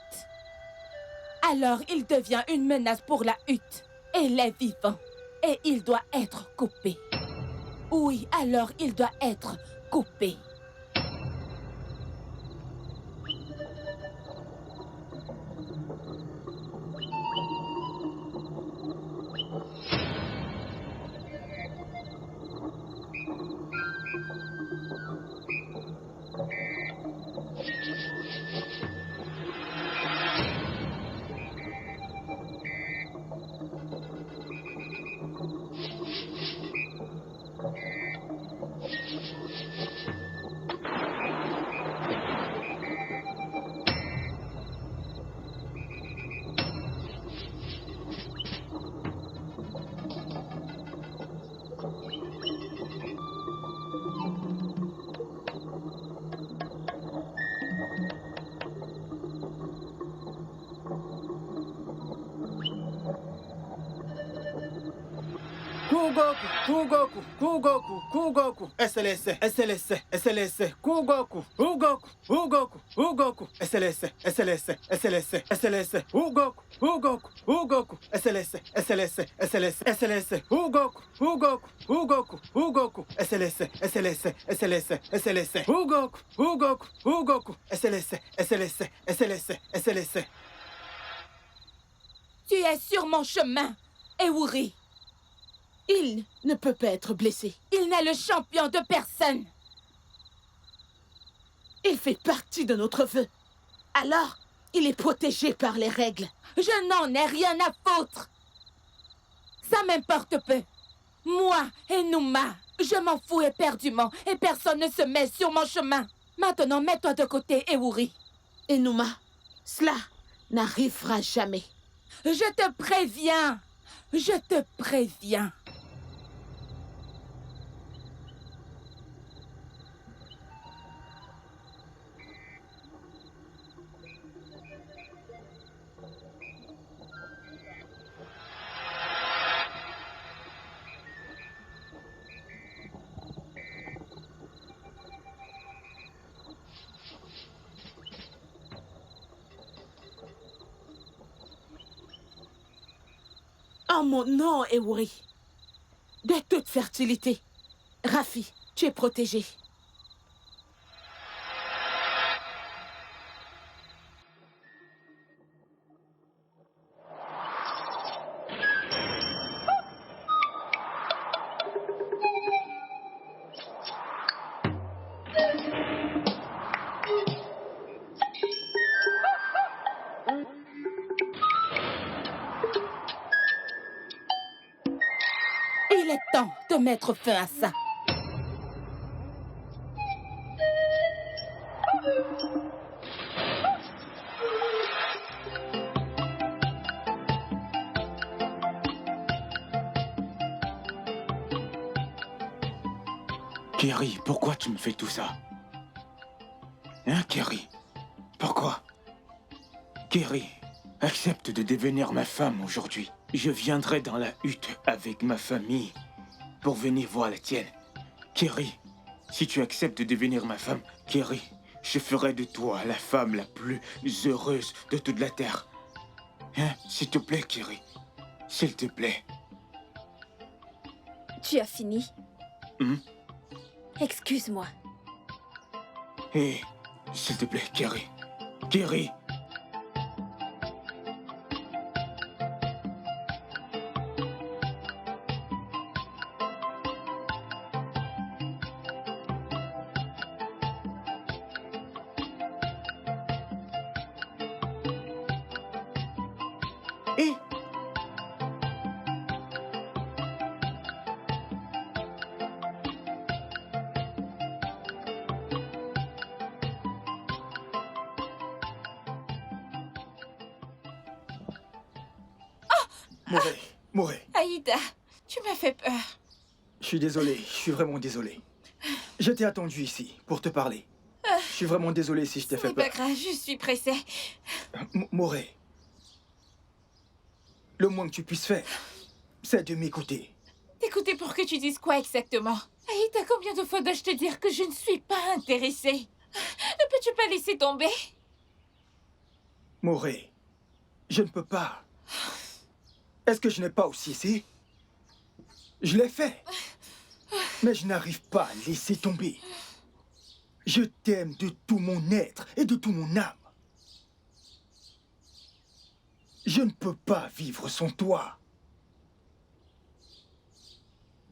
alors il devient une menace pour la hutte et les vivants. Et il doit être coupé. Oui, alors il doit être coupé. Kugoku, Kugoku, Kugoku, Kugoku, SLS, SLS, SLS, Kugoku, Ugoku, Ugoku, Ugoku, SLS, SLS, SLS, SLS, Ugoku, Ugoku, Ugoku, SLS, SLS, SLS, SLS, Ugoku, Ugoku, Ugoku, Ugoku, SLS, SLS, SLS, SLS, Ugoku, Ugoku, Ugoku, SLS, SLS, SLS, SLS. Tu es sur mon chemin, Ewuri. Il ne peut pas être blessé. Il n'est le champion de personne. Il fait partie de notre feu. Alors, il est protégé par les règles. Je n'en ai rien à foutre. Ça m'importe peu. Moi, Enuma, je m'en fous éperdument et personne ne se met sur mon chemin. Maintenant, mets-toi de côté, Ewuri. Enuma, cela n'arrivera jamais. Je te préviens. Je te préviens. En mon nom, Ewuri, de toute fertilité, Rafi, tu es protégé. Il est temps de mettre fin à ça. Kerry, pourquoi tu me fais tout ça? Hein, Kerry? Pourquoi? Kerry, accepte de devenir ma femme aujourd'hui. Je viendrai dans la hutte avec ma famille pour venir voir la tienne. Kerry, si tu acceptes de devenir ma femme, Kerry, je ferai de toi la femme la plus heureuse de toute la terre. Hein? S'il te plaît, Kerry. S'il te plaît. Tu as fini? Hmm? Excuse-moi. Hé, s'il te plaît, Kerry. Kerry. Hé. Moré, Aïda, tu m'as fait peur. je suis désolé, je suis vraiment désolé. Je t'ai attendu ici pour te parler. Je suis vraiment désolé si je t'ai Ce fait n'est pas peur. grave, je suis pressée. Moré, le moins que tu puisses faire, c'est de m'écouter. T'écouter pour que tu dises quoi exactement? Aïda, combien de fois dois-je te dire que je ne suis pas intéressée? Ne peux-tu pas laisser tomber? Moré, je ne peux pas. Est-ce que je n'ai pas aussi essayé? Je l'ai fait. Mais je n'arrive pas à laisser tomber. Je t'aime de tout mon être et de tout mon âme. Je ne peux pas vivre sans toi.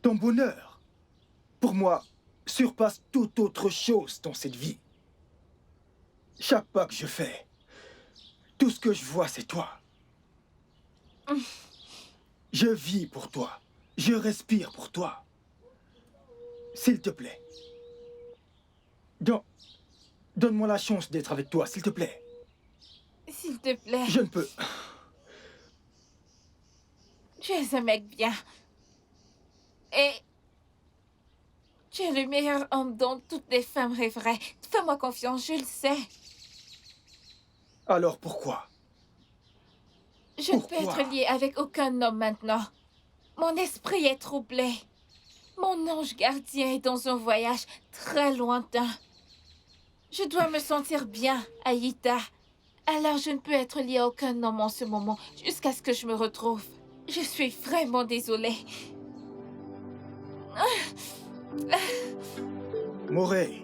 Ton bonheur, pour moi, surpasse toute autre chose dans cette vie. Chaque pas que je fais, tout ce que je vois, c'est toi. Je vis pour toi. Je respire pour toi. S'il te plaît. Donne-moi la chance d'être avec toi, s'il te plaît. S'il te plaît. Je ne peux. Tu es un mec bien. Et tu es le meilleur homme dont toutes les femmes rêveraient. Fais-moi confiance, je le sais. Alors pourquoi? Je ne peux Pourquoi? être liée avec aucun homme maintenant. Mon esprit est troublé. Mon ange gardien est dans un voyage très lointain. Je dois me sentir bien, Aïda. Alors je ne peux être liée à aucun homme en ce moment, jusqu'à ce que je me retrouve. Je suis vraiment désolée. Moré.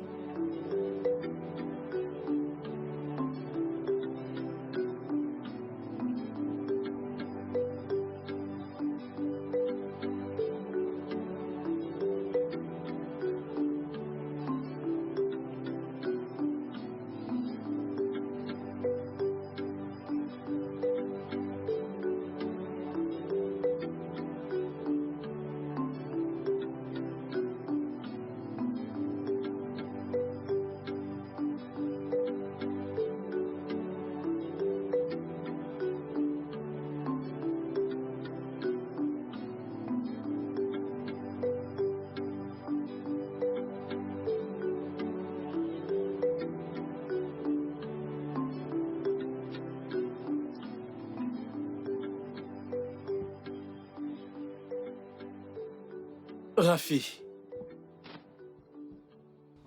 Rafi,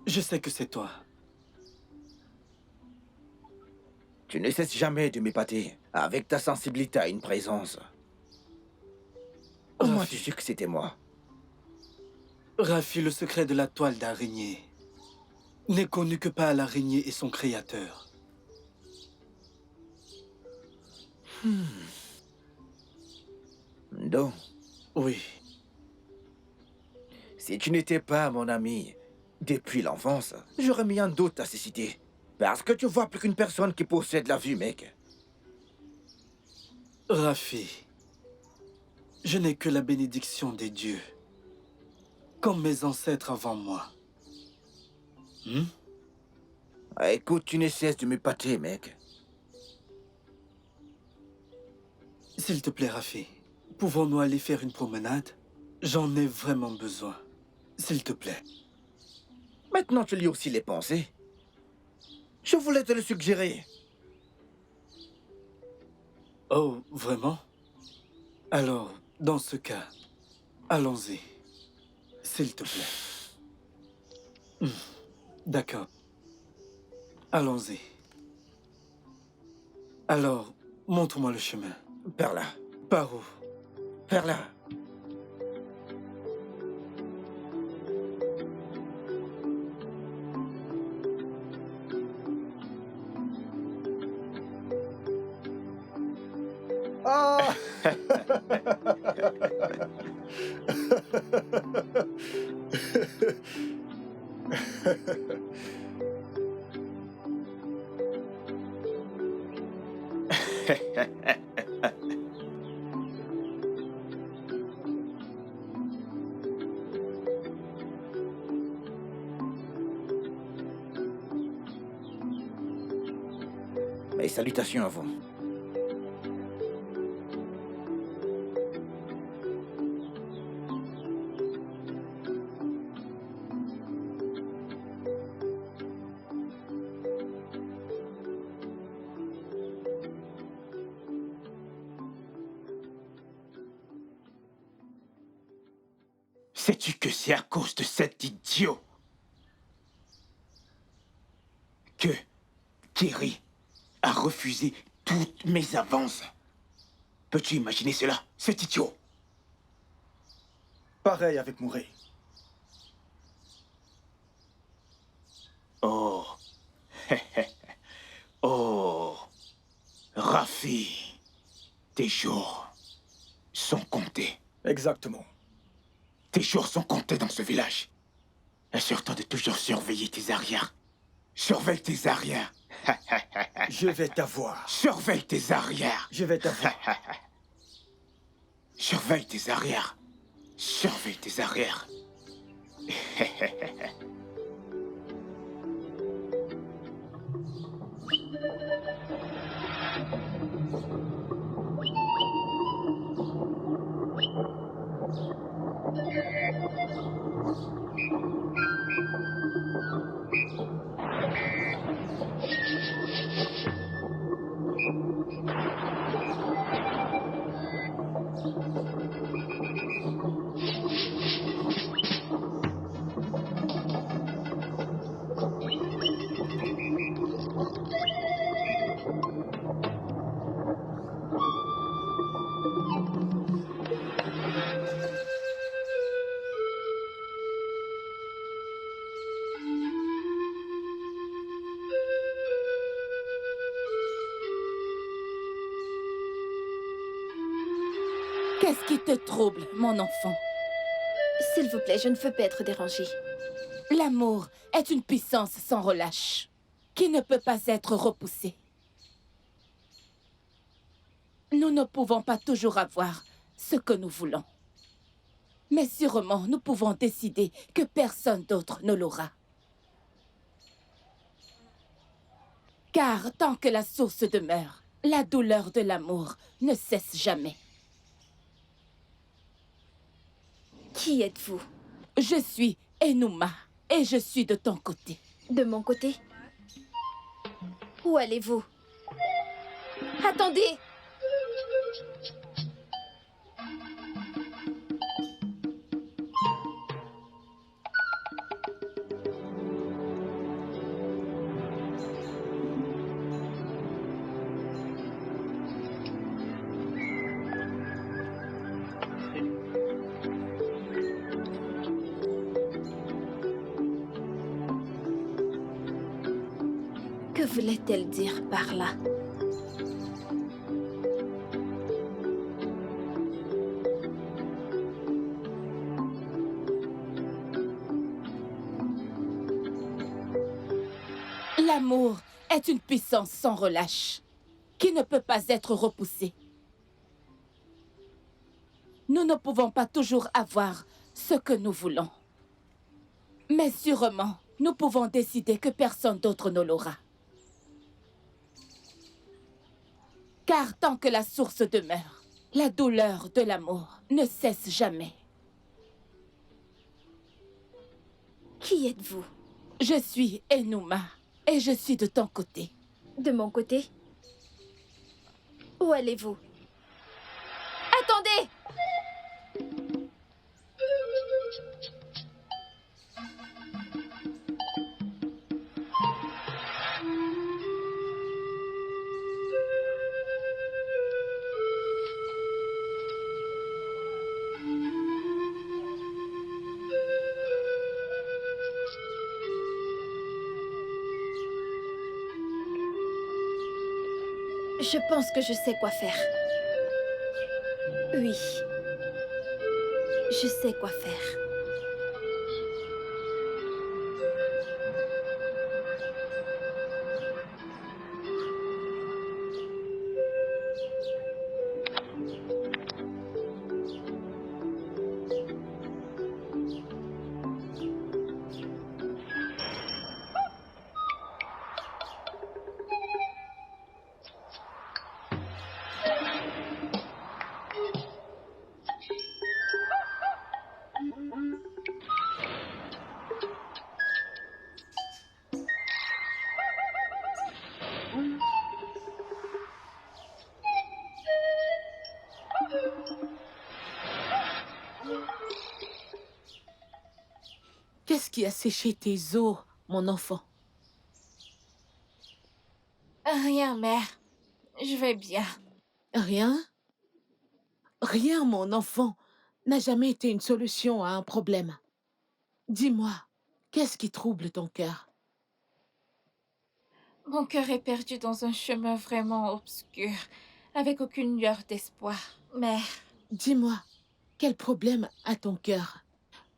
je sais que c'est toi. Tu ne cesses jamais de m'épater avec ta sensibilité à une présence. Comment tu sais que c'était moi? Rafi, le secret de la toile d'araignée n'est connu que par l'araignée et son créateur. Donc, Oui, si tu n'étais pas mon ami depuis l'enfance, j'aurais mis en doute ta cécité. Parce que tu vois plus qu'une personne qui possède la vue, mec. Rafi, je n'ai que la bénédiction des dieux, comme mes ancêtres avant moi. Écoute, tu ne cesses de m'épater, mec. S'il te plaît, Rafi, pouvons-nous aller faire une promenade? J'en ai vraiment besoin. S'il te plaît. Maintenant, tu lis aussi les pensées. Je voulais te le suggérer. Oh, vraiment? Alors, dans ce cas, allons-y. S'il te plaît. D'accord. Allons-y. Alors, montre-moi le chemin. Par là. Par où? Par là. Ah! Mes salutations à vous. Sais-tu que c'est à cause de cet idiot que Kerry a refusé toutes mes avances? Peux-tu imaginer cela, cet idiot? Pareil avec Murray. Oh. Oh. Rafi, tes jours sont comptés. Exactement. Tes jours sont comptés dans ce village. Assure-toi de toujours surveiller tes arrières. Surveille tes arrières. Je vais t'avoir. Surveille tes arrières. Je vais t'avoir. Surveille tes arrières. Surveille tes arrières. Qu'est-ce qui te trouble, mon enfant? S'il vous plaît, je ne veux pas être dérangée. L'amour est une puissance sans relâche, qui ne peut pas être repoussée. Nous ne pouvons pas toujours avoir ce que nous voulons. Mais sûrement, nous pouvons décider que personne d'autre ne l'aura. Car tant que la source demeure, la douleur de l'amour ne cesse jamais. Qui êtes-vous? Je suis Enuma et je suis de ton côté. De mon côté? Où allez-vous? Attendez! Que voulait-elle dire par là? L'amour est une puissance sans relâche, qui ne peut pas être repoussée. Nous ne pouvons pas toujours avoir ce que nous voulons. Mais sûrement, nous pouvons décider que personne d'autre ne l'aura. Car tant que la source demeure, la douleur de l'amour ne cesse jamais. Qui êtes-vous? Je suis Enuma et je suis de ton côté. De mon côté? Où allez-vous? Attendez! Je pense que je sais quoi faire. Oui. Je sais quoi faire. Qu'est-ce qui a séché tes os, mon enfant? Rien, mère. Je vais bien. Rien? Rien, mon enfant, n'a jamais été une solution à un problème. Dis-moi, qu'est-ce qui trouble ton cœur? Mon cœur est perdu dans un chemin vraiment obscur, avec aucune lueur d'espoir. Mère, Dis-moi, quel problème a ton cœur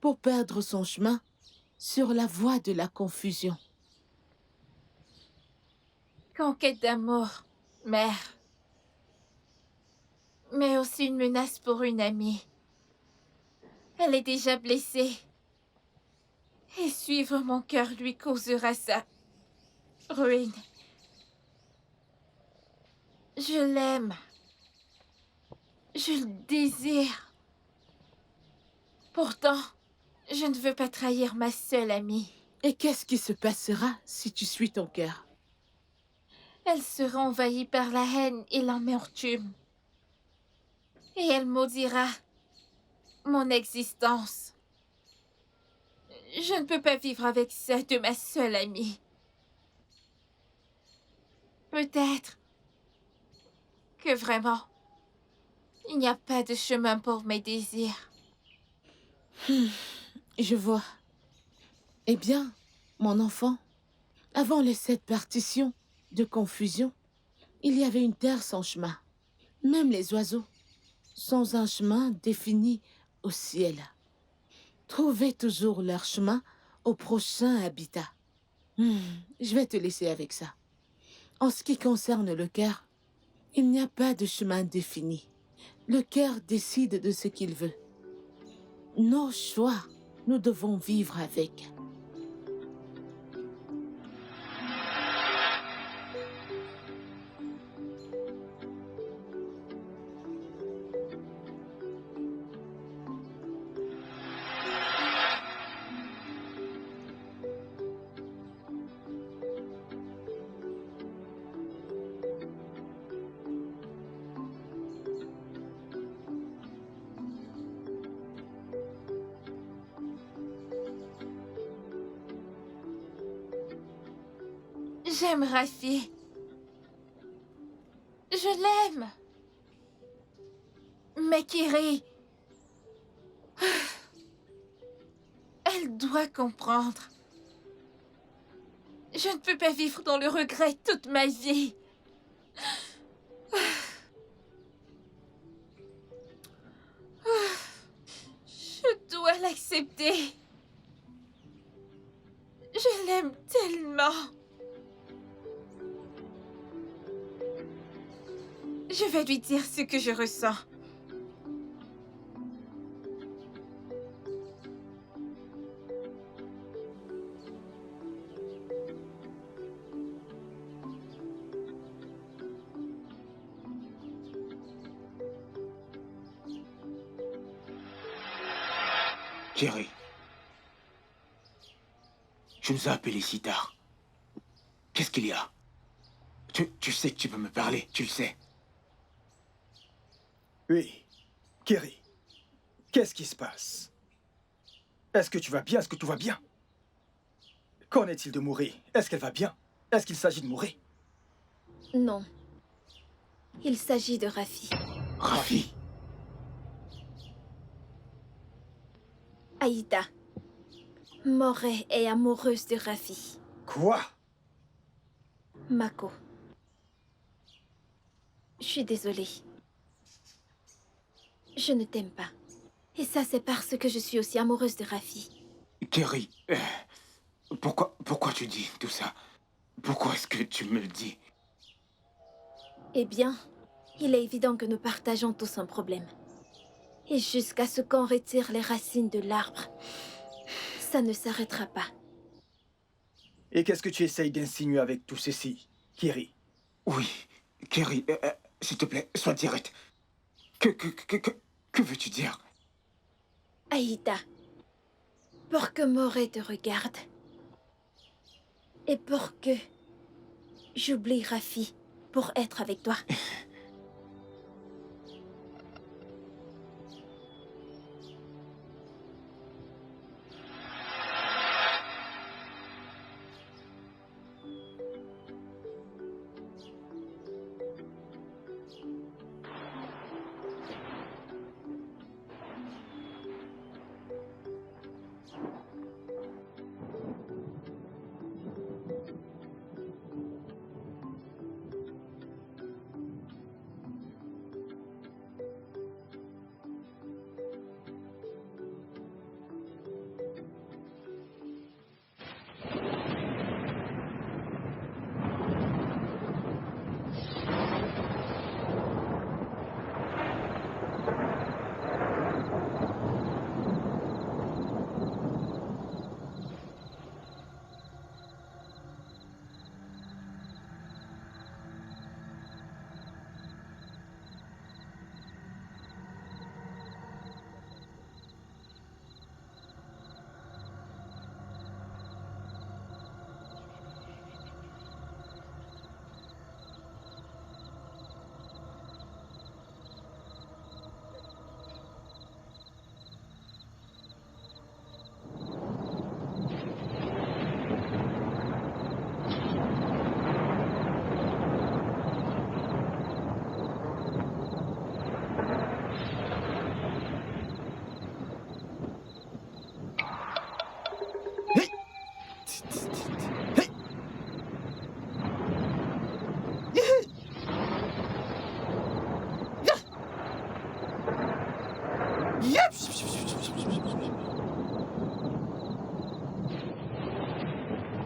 pour perdre son chemin sur la voie de la confusion? conquête d'amour, mère. Mais aussi une menace pour une amie. Elle est déjà blessée. Et suivre mon cœur lui causera sa ruine. Je l'aime. Je le désire. Pourtant, je ne veux pas trahir ma seule amie. Et qu'est-ce qui se passera si tu suis ton cœur? Elle sera envahie par la haine et l'amertume. Et elle maudira mon existence. Je ne peux pas vivre avec ça de ma seule amie. Peut-être que vraiment, il n'y a pas de chemin pour mes désirs. Je vois. Eh bien, mon enfant, avant les 7 partitions de confusion, il y avait une terre sans chemin. Même les oiseaux, sans un chemin défini au ciel, trouvaient toujours leur chemin au prochain habitat. Je vais te laisser avec ça. En ce qui concerne le cœur, il n'y a pas de chemin défini. Le cœur décide de ce qu'il veut. Nos choix, nous devons vivre avec. J'aime Rafi. Je l'aime. Mais Kiri... Elle doit comprendre. Je ne peux pas vivre dans le regret toute ma vie. Je dois l'accepter. Je l'aime tellement. Je vais lui dire ce que je ressens. Kiri, Tu nous as appelés si tard. Qu'est-ce qu'il y a? Tu sais que tu peux me parler, tu le sais. Oui. Kiri, qu'est-ce qui se passe? Est-ce que tu vas bien? Est-ce que tout va bien? Qu'en est-il de Mouri? Est-ce qu'elle va bien? Est-ce qu'il s'agit de Mouri? Non. Il s'agit de Rafi. Rafi? Aïda. Morée est amoureuse de Rafi. Quoi? Mako. Je suis désolée. Je ne t'aime pas. Et ça, c'est parce que je suis aussi amoureuse de Rafi. Kiri, pourquoi tu dis tout ça? Pourquoi est-ce que tu me le dis? Eh bien, il est évident que nous partageons tous un problème. Et jusqu'à ce qu'on retire les racines de l'arbre, ça ne s'arrêtera pas. Et qu'est-ce que tu essayes d'insinuer avec tout ceci, Kiri? Oui, Kiri, s'il te plaît, sois direct. Que veux-tu dire? Aïda, pour que Morée te regarde, et pour que j'oublie Rafi pour être avec toi.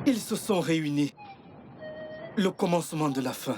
Ils se sont réunis. Le commencement de la fin.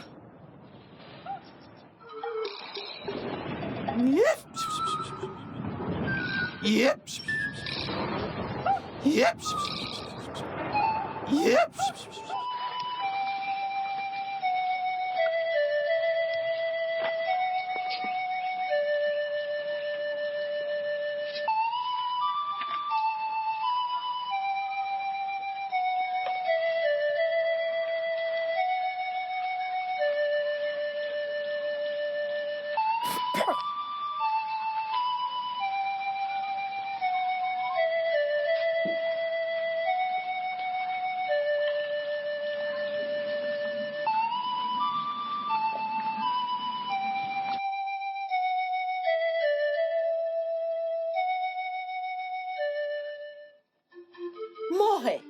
Morée,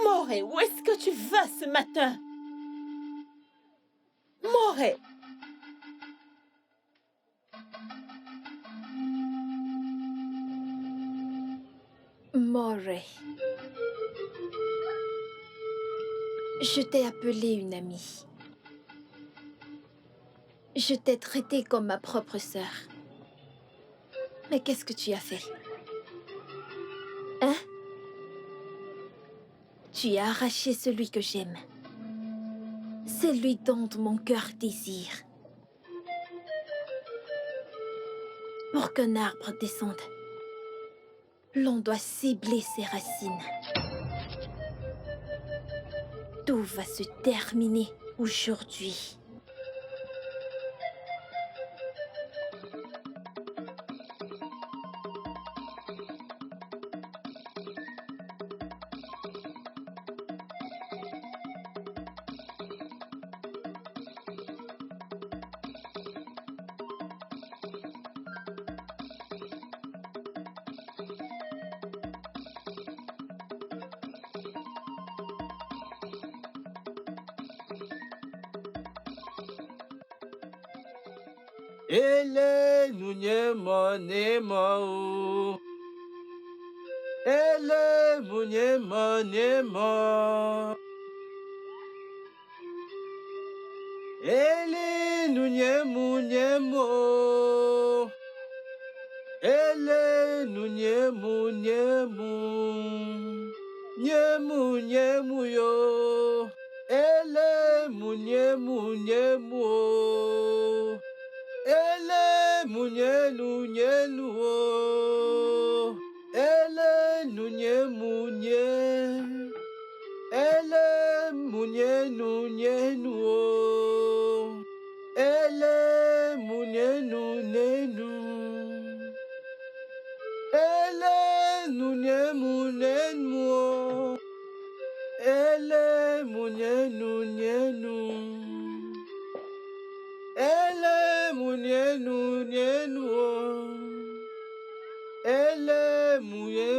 Morée, où est-ce que tu vas ce matin? Morée. Morée. Je t'ai appelée une amie. Je t'ai traitée comme ma propre sœur. Mais qu'est-ce que tu as fait? Hein? Tu as arraché celui que j'aime. Celui dont mon cœur désire. Pour qu'un arbre descende, l'on doit cibler ses racines. Tout va se terminer aujourd'hui. Ele nunye mo ne mo o. Ele munye mo ne mo. Ele nunye munye mo. Ele nunye munye mu. Nye mu yo. Ele munye mu. Ele munye o. Ele munye. Ele munye o. Ele munye Ele munye o. Ele munye Ele munye o. Ele munye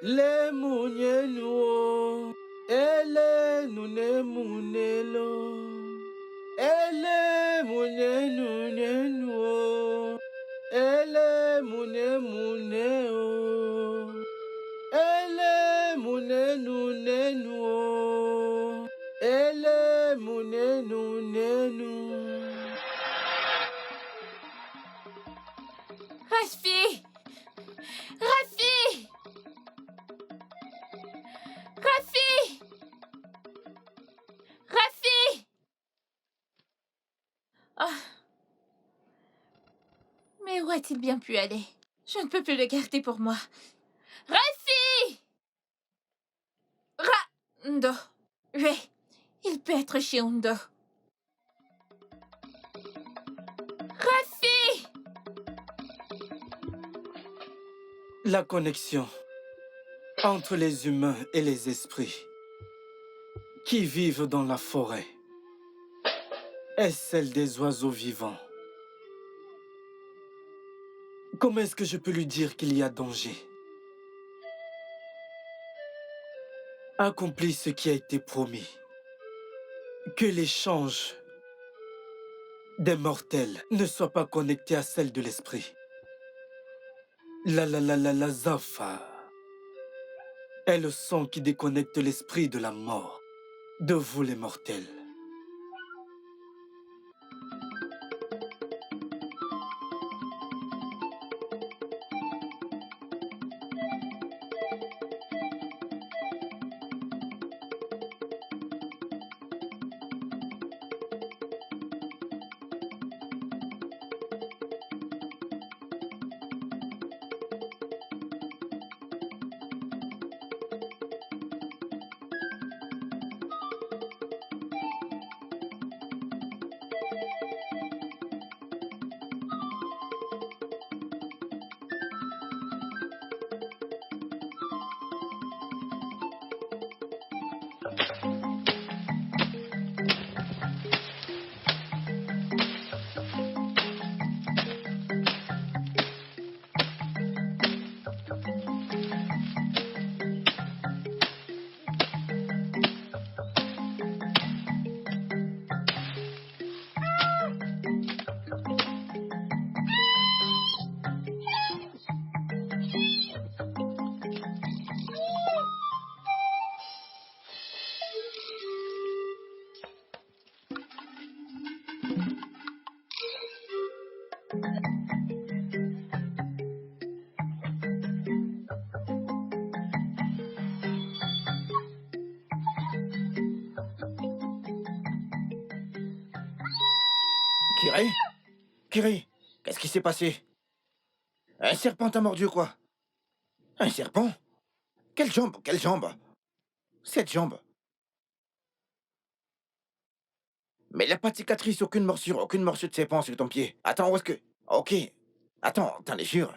Le munye o. Ele munye lo. Ele munye o. Ele munye o. Ele munye o. Ele munye Rafi! Rafi! Rafi! Rafi! Ah. Mais où a-t-il bien pu aller? Je ne peux plus le garder pour moi. Rafi! Ndo. Oui, il peut être chez Undo. Rafi! La connexion entre les humains et les esprits qui vivent dans la forêt est celle des oiseaux vivants. Comment est-ce que je peux lui dire qu'il y a danger? Accomplis ce qui a été promis. Que l'échange des mortels ne soit pas connecté à celle de l'esprit. La Zafa est le son qui déconnecte l'esprit de la mort, de vous les mortels. Kiri? Kiri, qu'est-ce qui s'est passé? Un serpent t'a mordu ou quoi? Un serpent? Quelle jambe? Quelle jambe? Cette jambe. Mais il n'y a pas de cicatrice, aucune morsure de serpent sur ton pied. Attends, où est-ce que... Ok. Attends, t'en es sûr?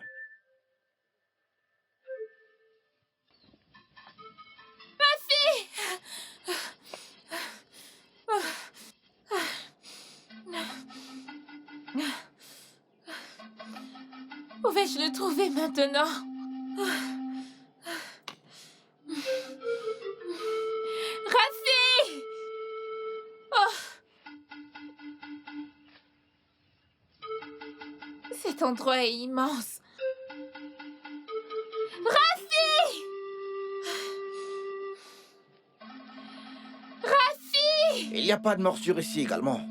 Où vais-je le trouver maintenant? Rafi! Oh! Cet endroit est immense. Rafi! Rafi! Il n'y a pas de morsure ici également.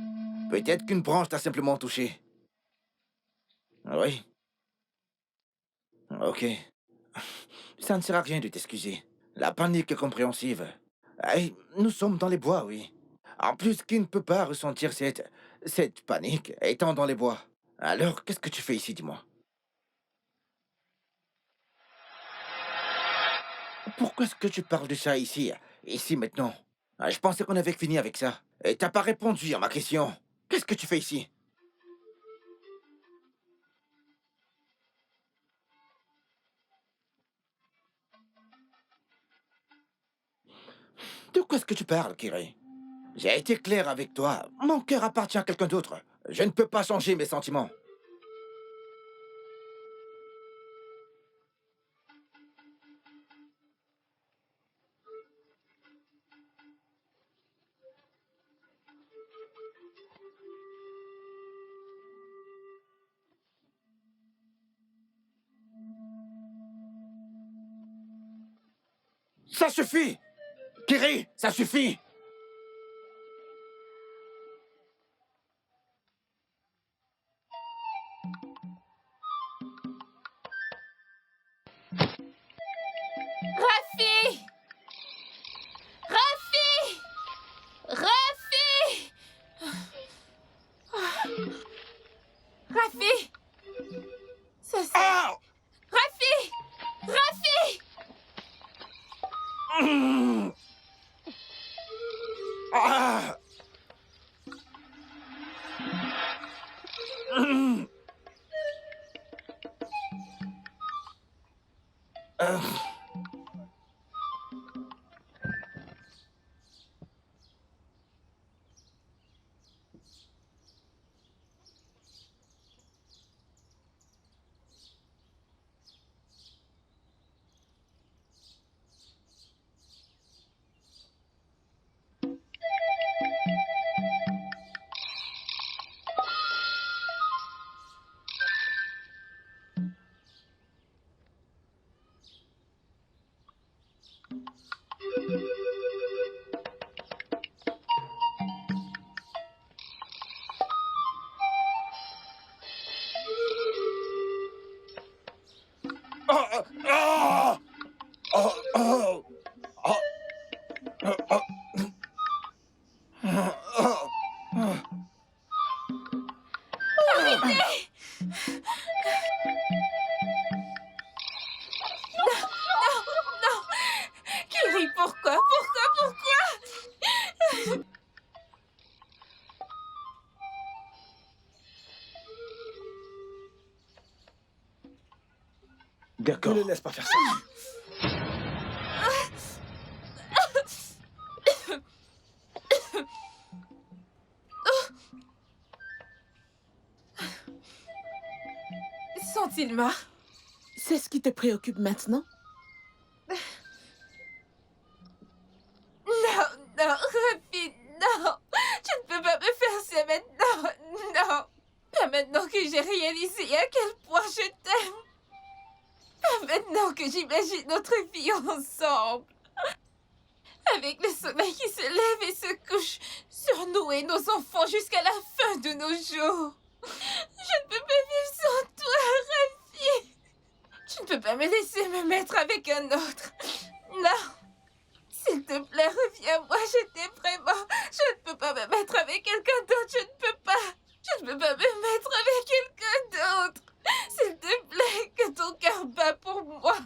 Peut-être qu'une branche t'a simplement touché. Oui. Ok. Ça ne sert à rien de t'excuser. La panique est compréhensive. Hey, nous sommes dans les bois, oui. En plus, qui ne peut pas ressentir cette panique étant dans les bois? Alors, qu'est-ce que tu fais ici, dis-moi? Pourquoi est-ce que tu parles de ça ici maintenant? Je pensais qu'on avait fini avec ça. Et t'as pas répondu à ma question. Qu'est-ce que tu fais ici? De quoi est-ce que tu parles, Kiri? J'ai été clair avec toi. Mon cœur appartient à quelqu'un d'autre. Je ne peux pas changer mes sentiments. Ça suffit! Kiri, ça suffit! Rafi! Rafi! Rafi! Rafi! Ça c'est... Ah! Rafi! Rafi! Ah! Non! Kiri, pourquoi? Ne D'accord. le laisse pas faire ça. Sont-ils morts? C'est ce qui te préoccupe maintenant? Non, Rafi, non! Tu ne peux pas me faire ça maintenant! Non! Pas maintenant que j'ai réalisé à quel point je t'aime! Pas maintenant que j'imagine notre vie ensemble! Avec le soleil qui se lève et se couche sur nous et nos enfants jusqu'à la fin de nos jours! Je ne peux pas vivre sans toi, Rafi! Tu ne peux pas me laisser me mettre avec un autre! Non! S'il te plaît, reviens-moi, je t'aime vraiment. Je ne peux pas me mettre avec quelqu'un d'autre, je ne peux pas. Je ne peux pas me mettre avec quelqu'un d'autre. S'il te plaît, que ton cœur bat pour moi.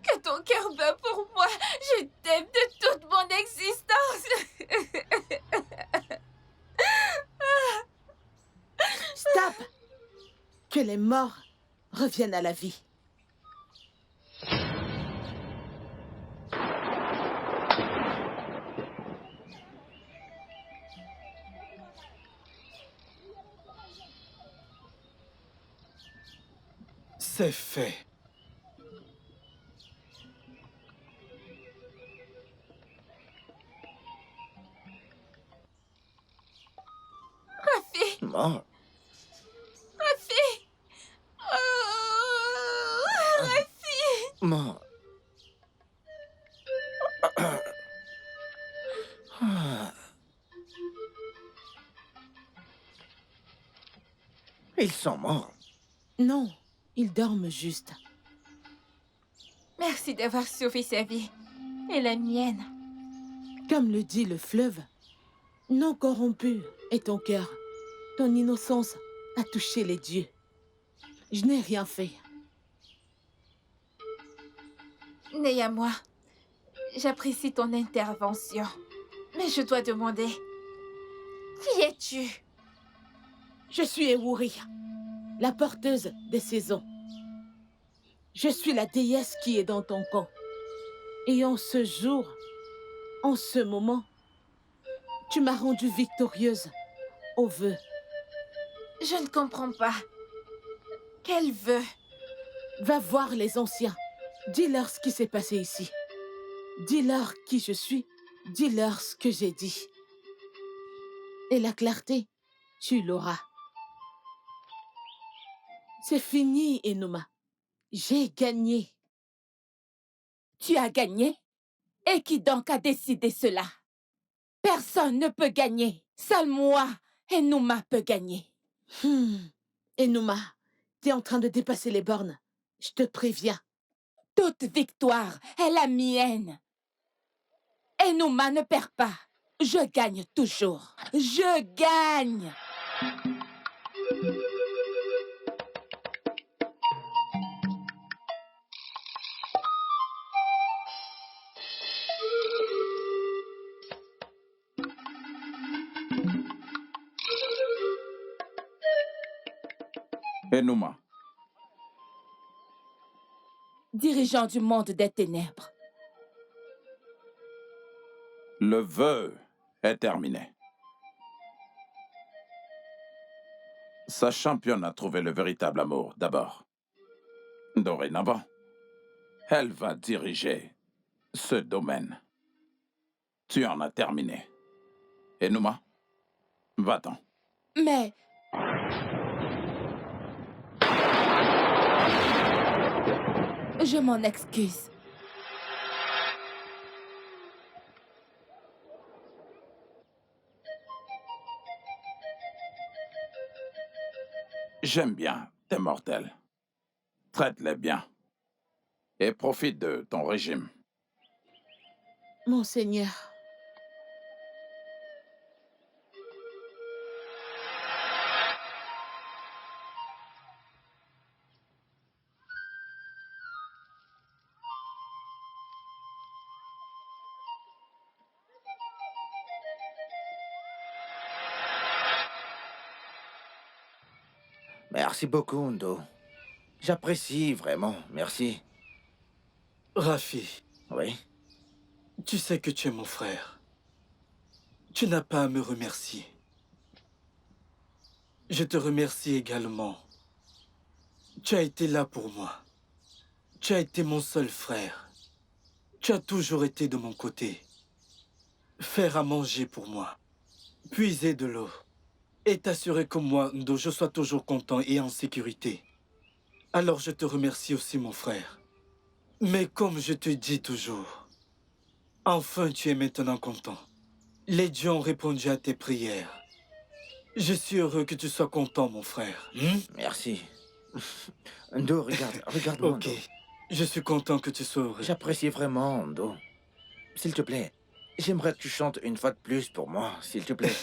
Que ton cœur bat pour moi. Je t'aime de toute mon les morts reviennent à la vie. C'est fait. Rafi! Mort. Rafi! Oh, Rafi! Mort. Ah. Ils sont morts. Non, ils dorment juste. Merci d'avoir sauvé sa vie. Et la mienne. Comme le dit le fleuve, non corrompu est ton cœur. Ton innocence a touché les dieux. Je n'ai rien fait. N'ayez à moi. J'apprécie ton intervention. Mais je dois demander... Qui es-tu? Je suis Ewuri, la porteuse des saisons. Je suis la déesse qui est dans ton camp. Et en ce jour, en ce moment, tu m'as rendue victorieuse au vœu. Je ne comprends pas. Quel vœu? Va voir les anciens. Dis-leur ce qui s'est passé ici. Dis-leur qui je suis. Dis-leur ce que j'ai dit. Et la clarté, tu l'auras. C'est fini, Enuma. J'ai gagné. Tu as gagné? Et qui donc a décidé cela? Personne ne peut gagner. Seul moi, Enuma, peut gagner. Enuma, t'es en train de dépasser les bornes. Je te préviens. Toute victoire est la mienne. Enuma ne perd pas. Je gagne toujours. Je gagne. Enuma, Dirigeant du monde des ténèbres. le vœu est terminé. Sa championne a trouvé le véritable amour d'abord. Dorénavant, elle va diriger ce domaine. Tu en as terminé. Enuma, va-t'en. Mais... Je m'en excuse. J'aime bien tes mortels. Traite-les bien. Et profite de ton régime. Monseigneur. Merci beaucoup, Ndo. J'apprécie vraiment, merci. Rafi, Oui. tu sais que tu es mon frère. Tu n'as pas à me remercier. Je te remercie également. Tu as été là pour moi. Tu as été mon seul frère. Tu as toujours été de mon côté. Faire à manger pour moi. Puiser de l'eau. Et t'assurer que moi, Ndo, je sois toujours content et en sécurité. Alors je te remercie aussi, mon frère. Mais comme je te dis toujours, enfin tu es maintenant content. Les dieux ont répondu à tes prières. Je suis heureux que tu sois content, mon frère. Merci. Ndo, regarde-moi, Ok, Ndo. je suis content que tu sois heureux. J'apprécie vraiment, Ndo. S'il te plaît, j'aimerais que tu chantes une fois de plus pour moi, s'il te plaît.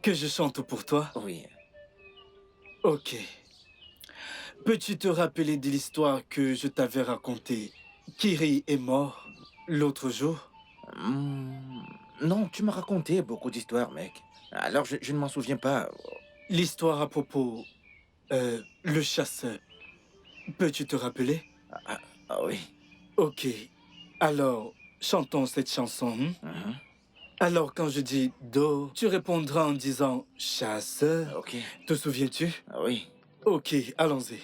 Que je chante pour toi? Oui. Ok. Peux-tu te rappeler de l'histoire que je t'avais racontée? Kiri est mort l'autre jour? Non, tu m'as raconté beaucoup d'histoires, mec. Alors, je ne m'en souviens pas. L'histoire à propos Le chasseur. Peux-tu te rappeler? Ah oui. Ok. Alors, chantons cette chanson. Mhm. Alors, quand je dis do, tu répondras en disant chasseur. Ok. Te souviens-tu? Ah oui. Ok, allons-y.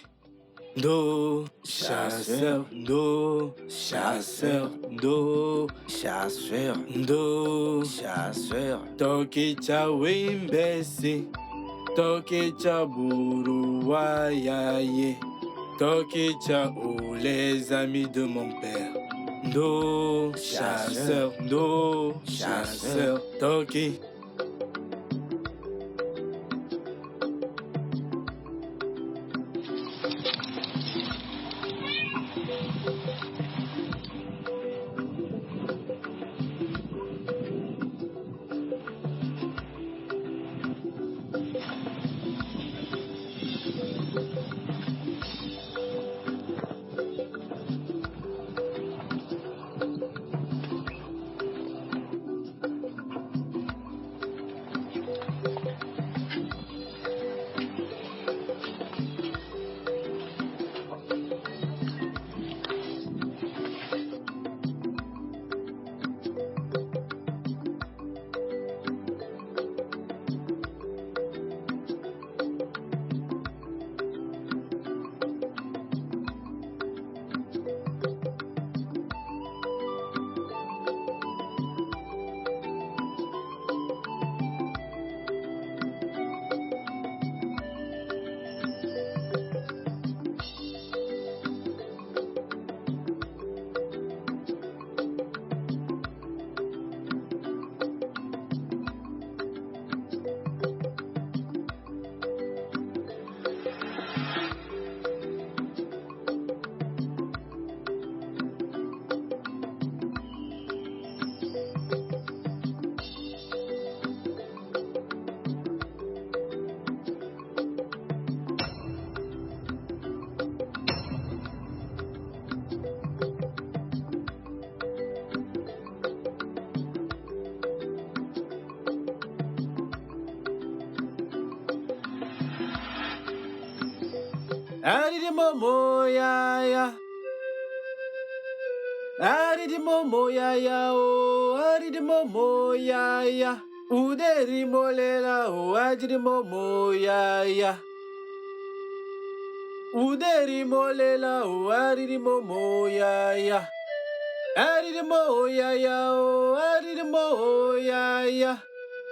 Do, Chasseur. chasseur, do, chasseur, do, Chasseur. do. Chasseur. Toki cha wimbesi, toki cha buruwayaye, toki cha ou les amis de mon père. Do, chasseur, do, chasseur, toki. Aridi momo ya ya. Aridi momo ya ya o. Aridi momo ya ya. Uderi molela o. Aridi momo ya ya. Uderi molela o. Aridi momo ya ya. Aridi mo ya ya o. Aridi mo ya ya.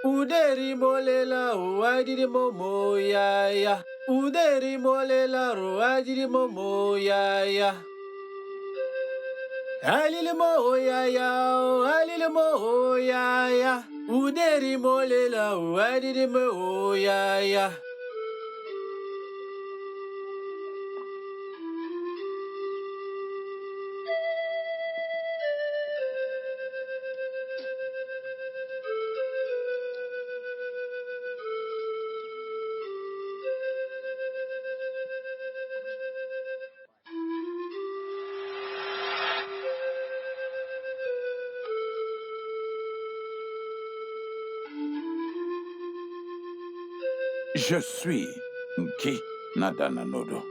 Uderi molela o. Aridi momo ya ya. Uderi molela ro. Aridi momo ya ya. Alile mo ya ya o. Alile mo ya ya. Uderi molela o. Aridi mo ya ya. Je suis Nki Nadananodo,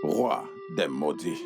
roi des maudits.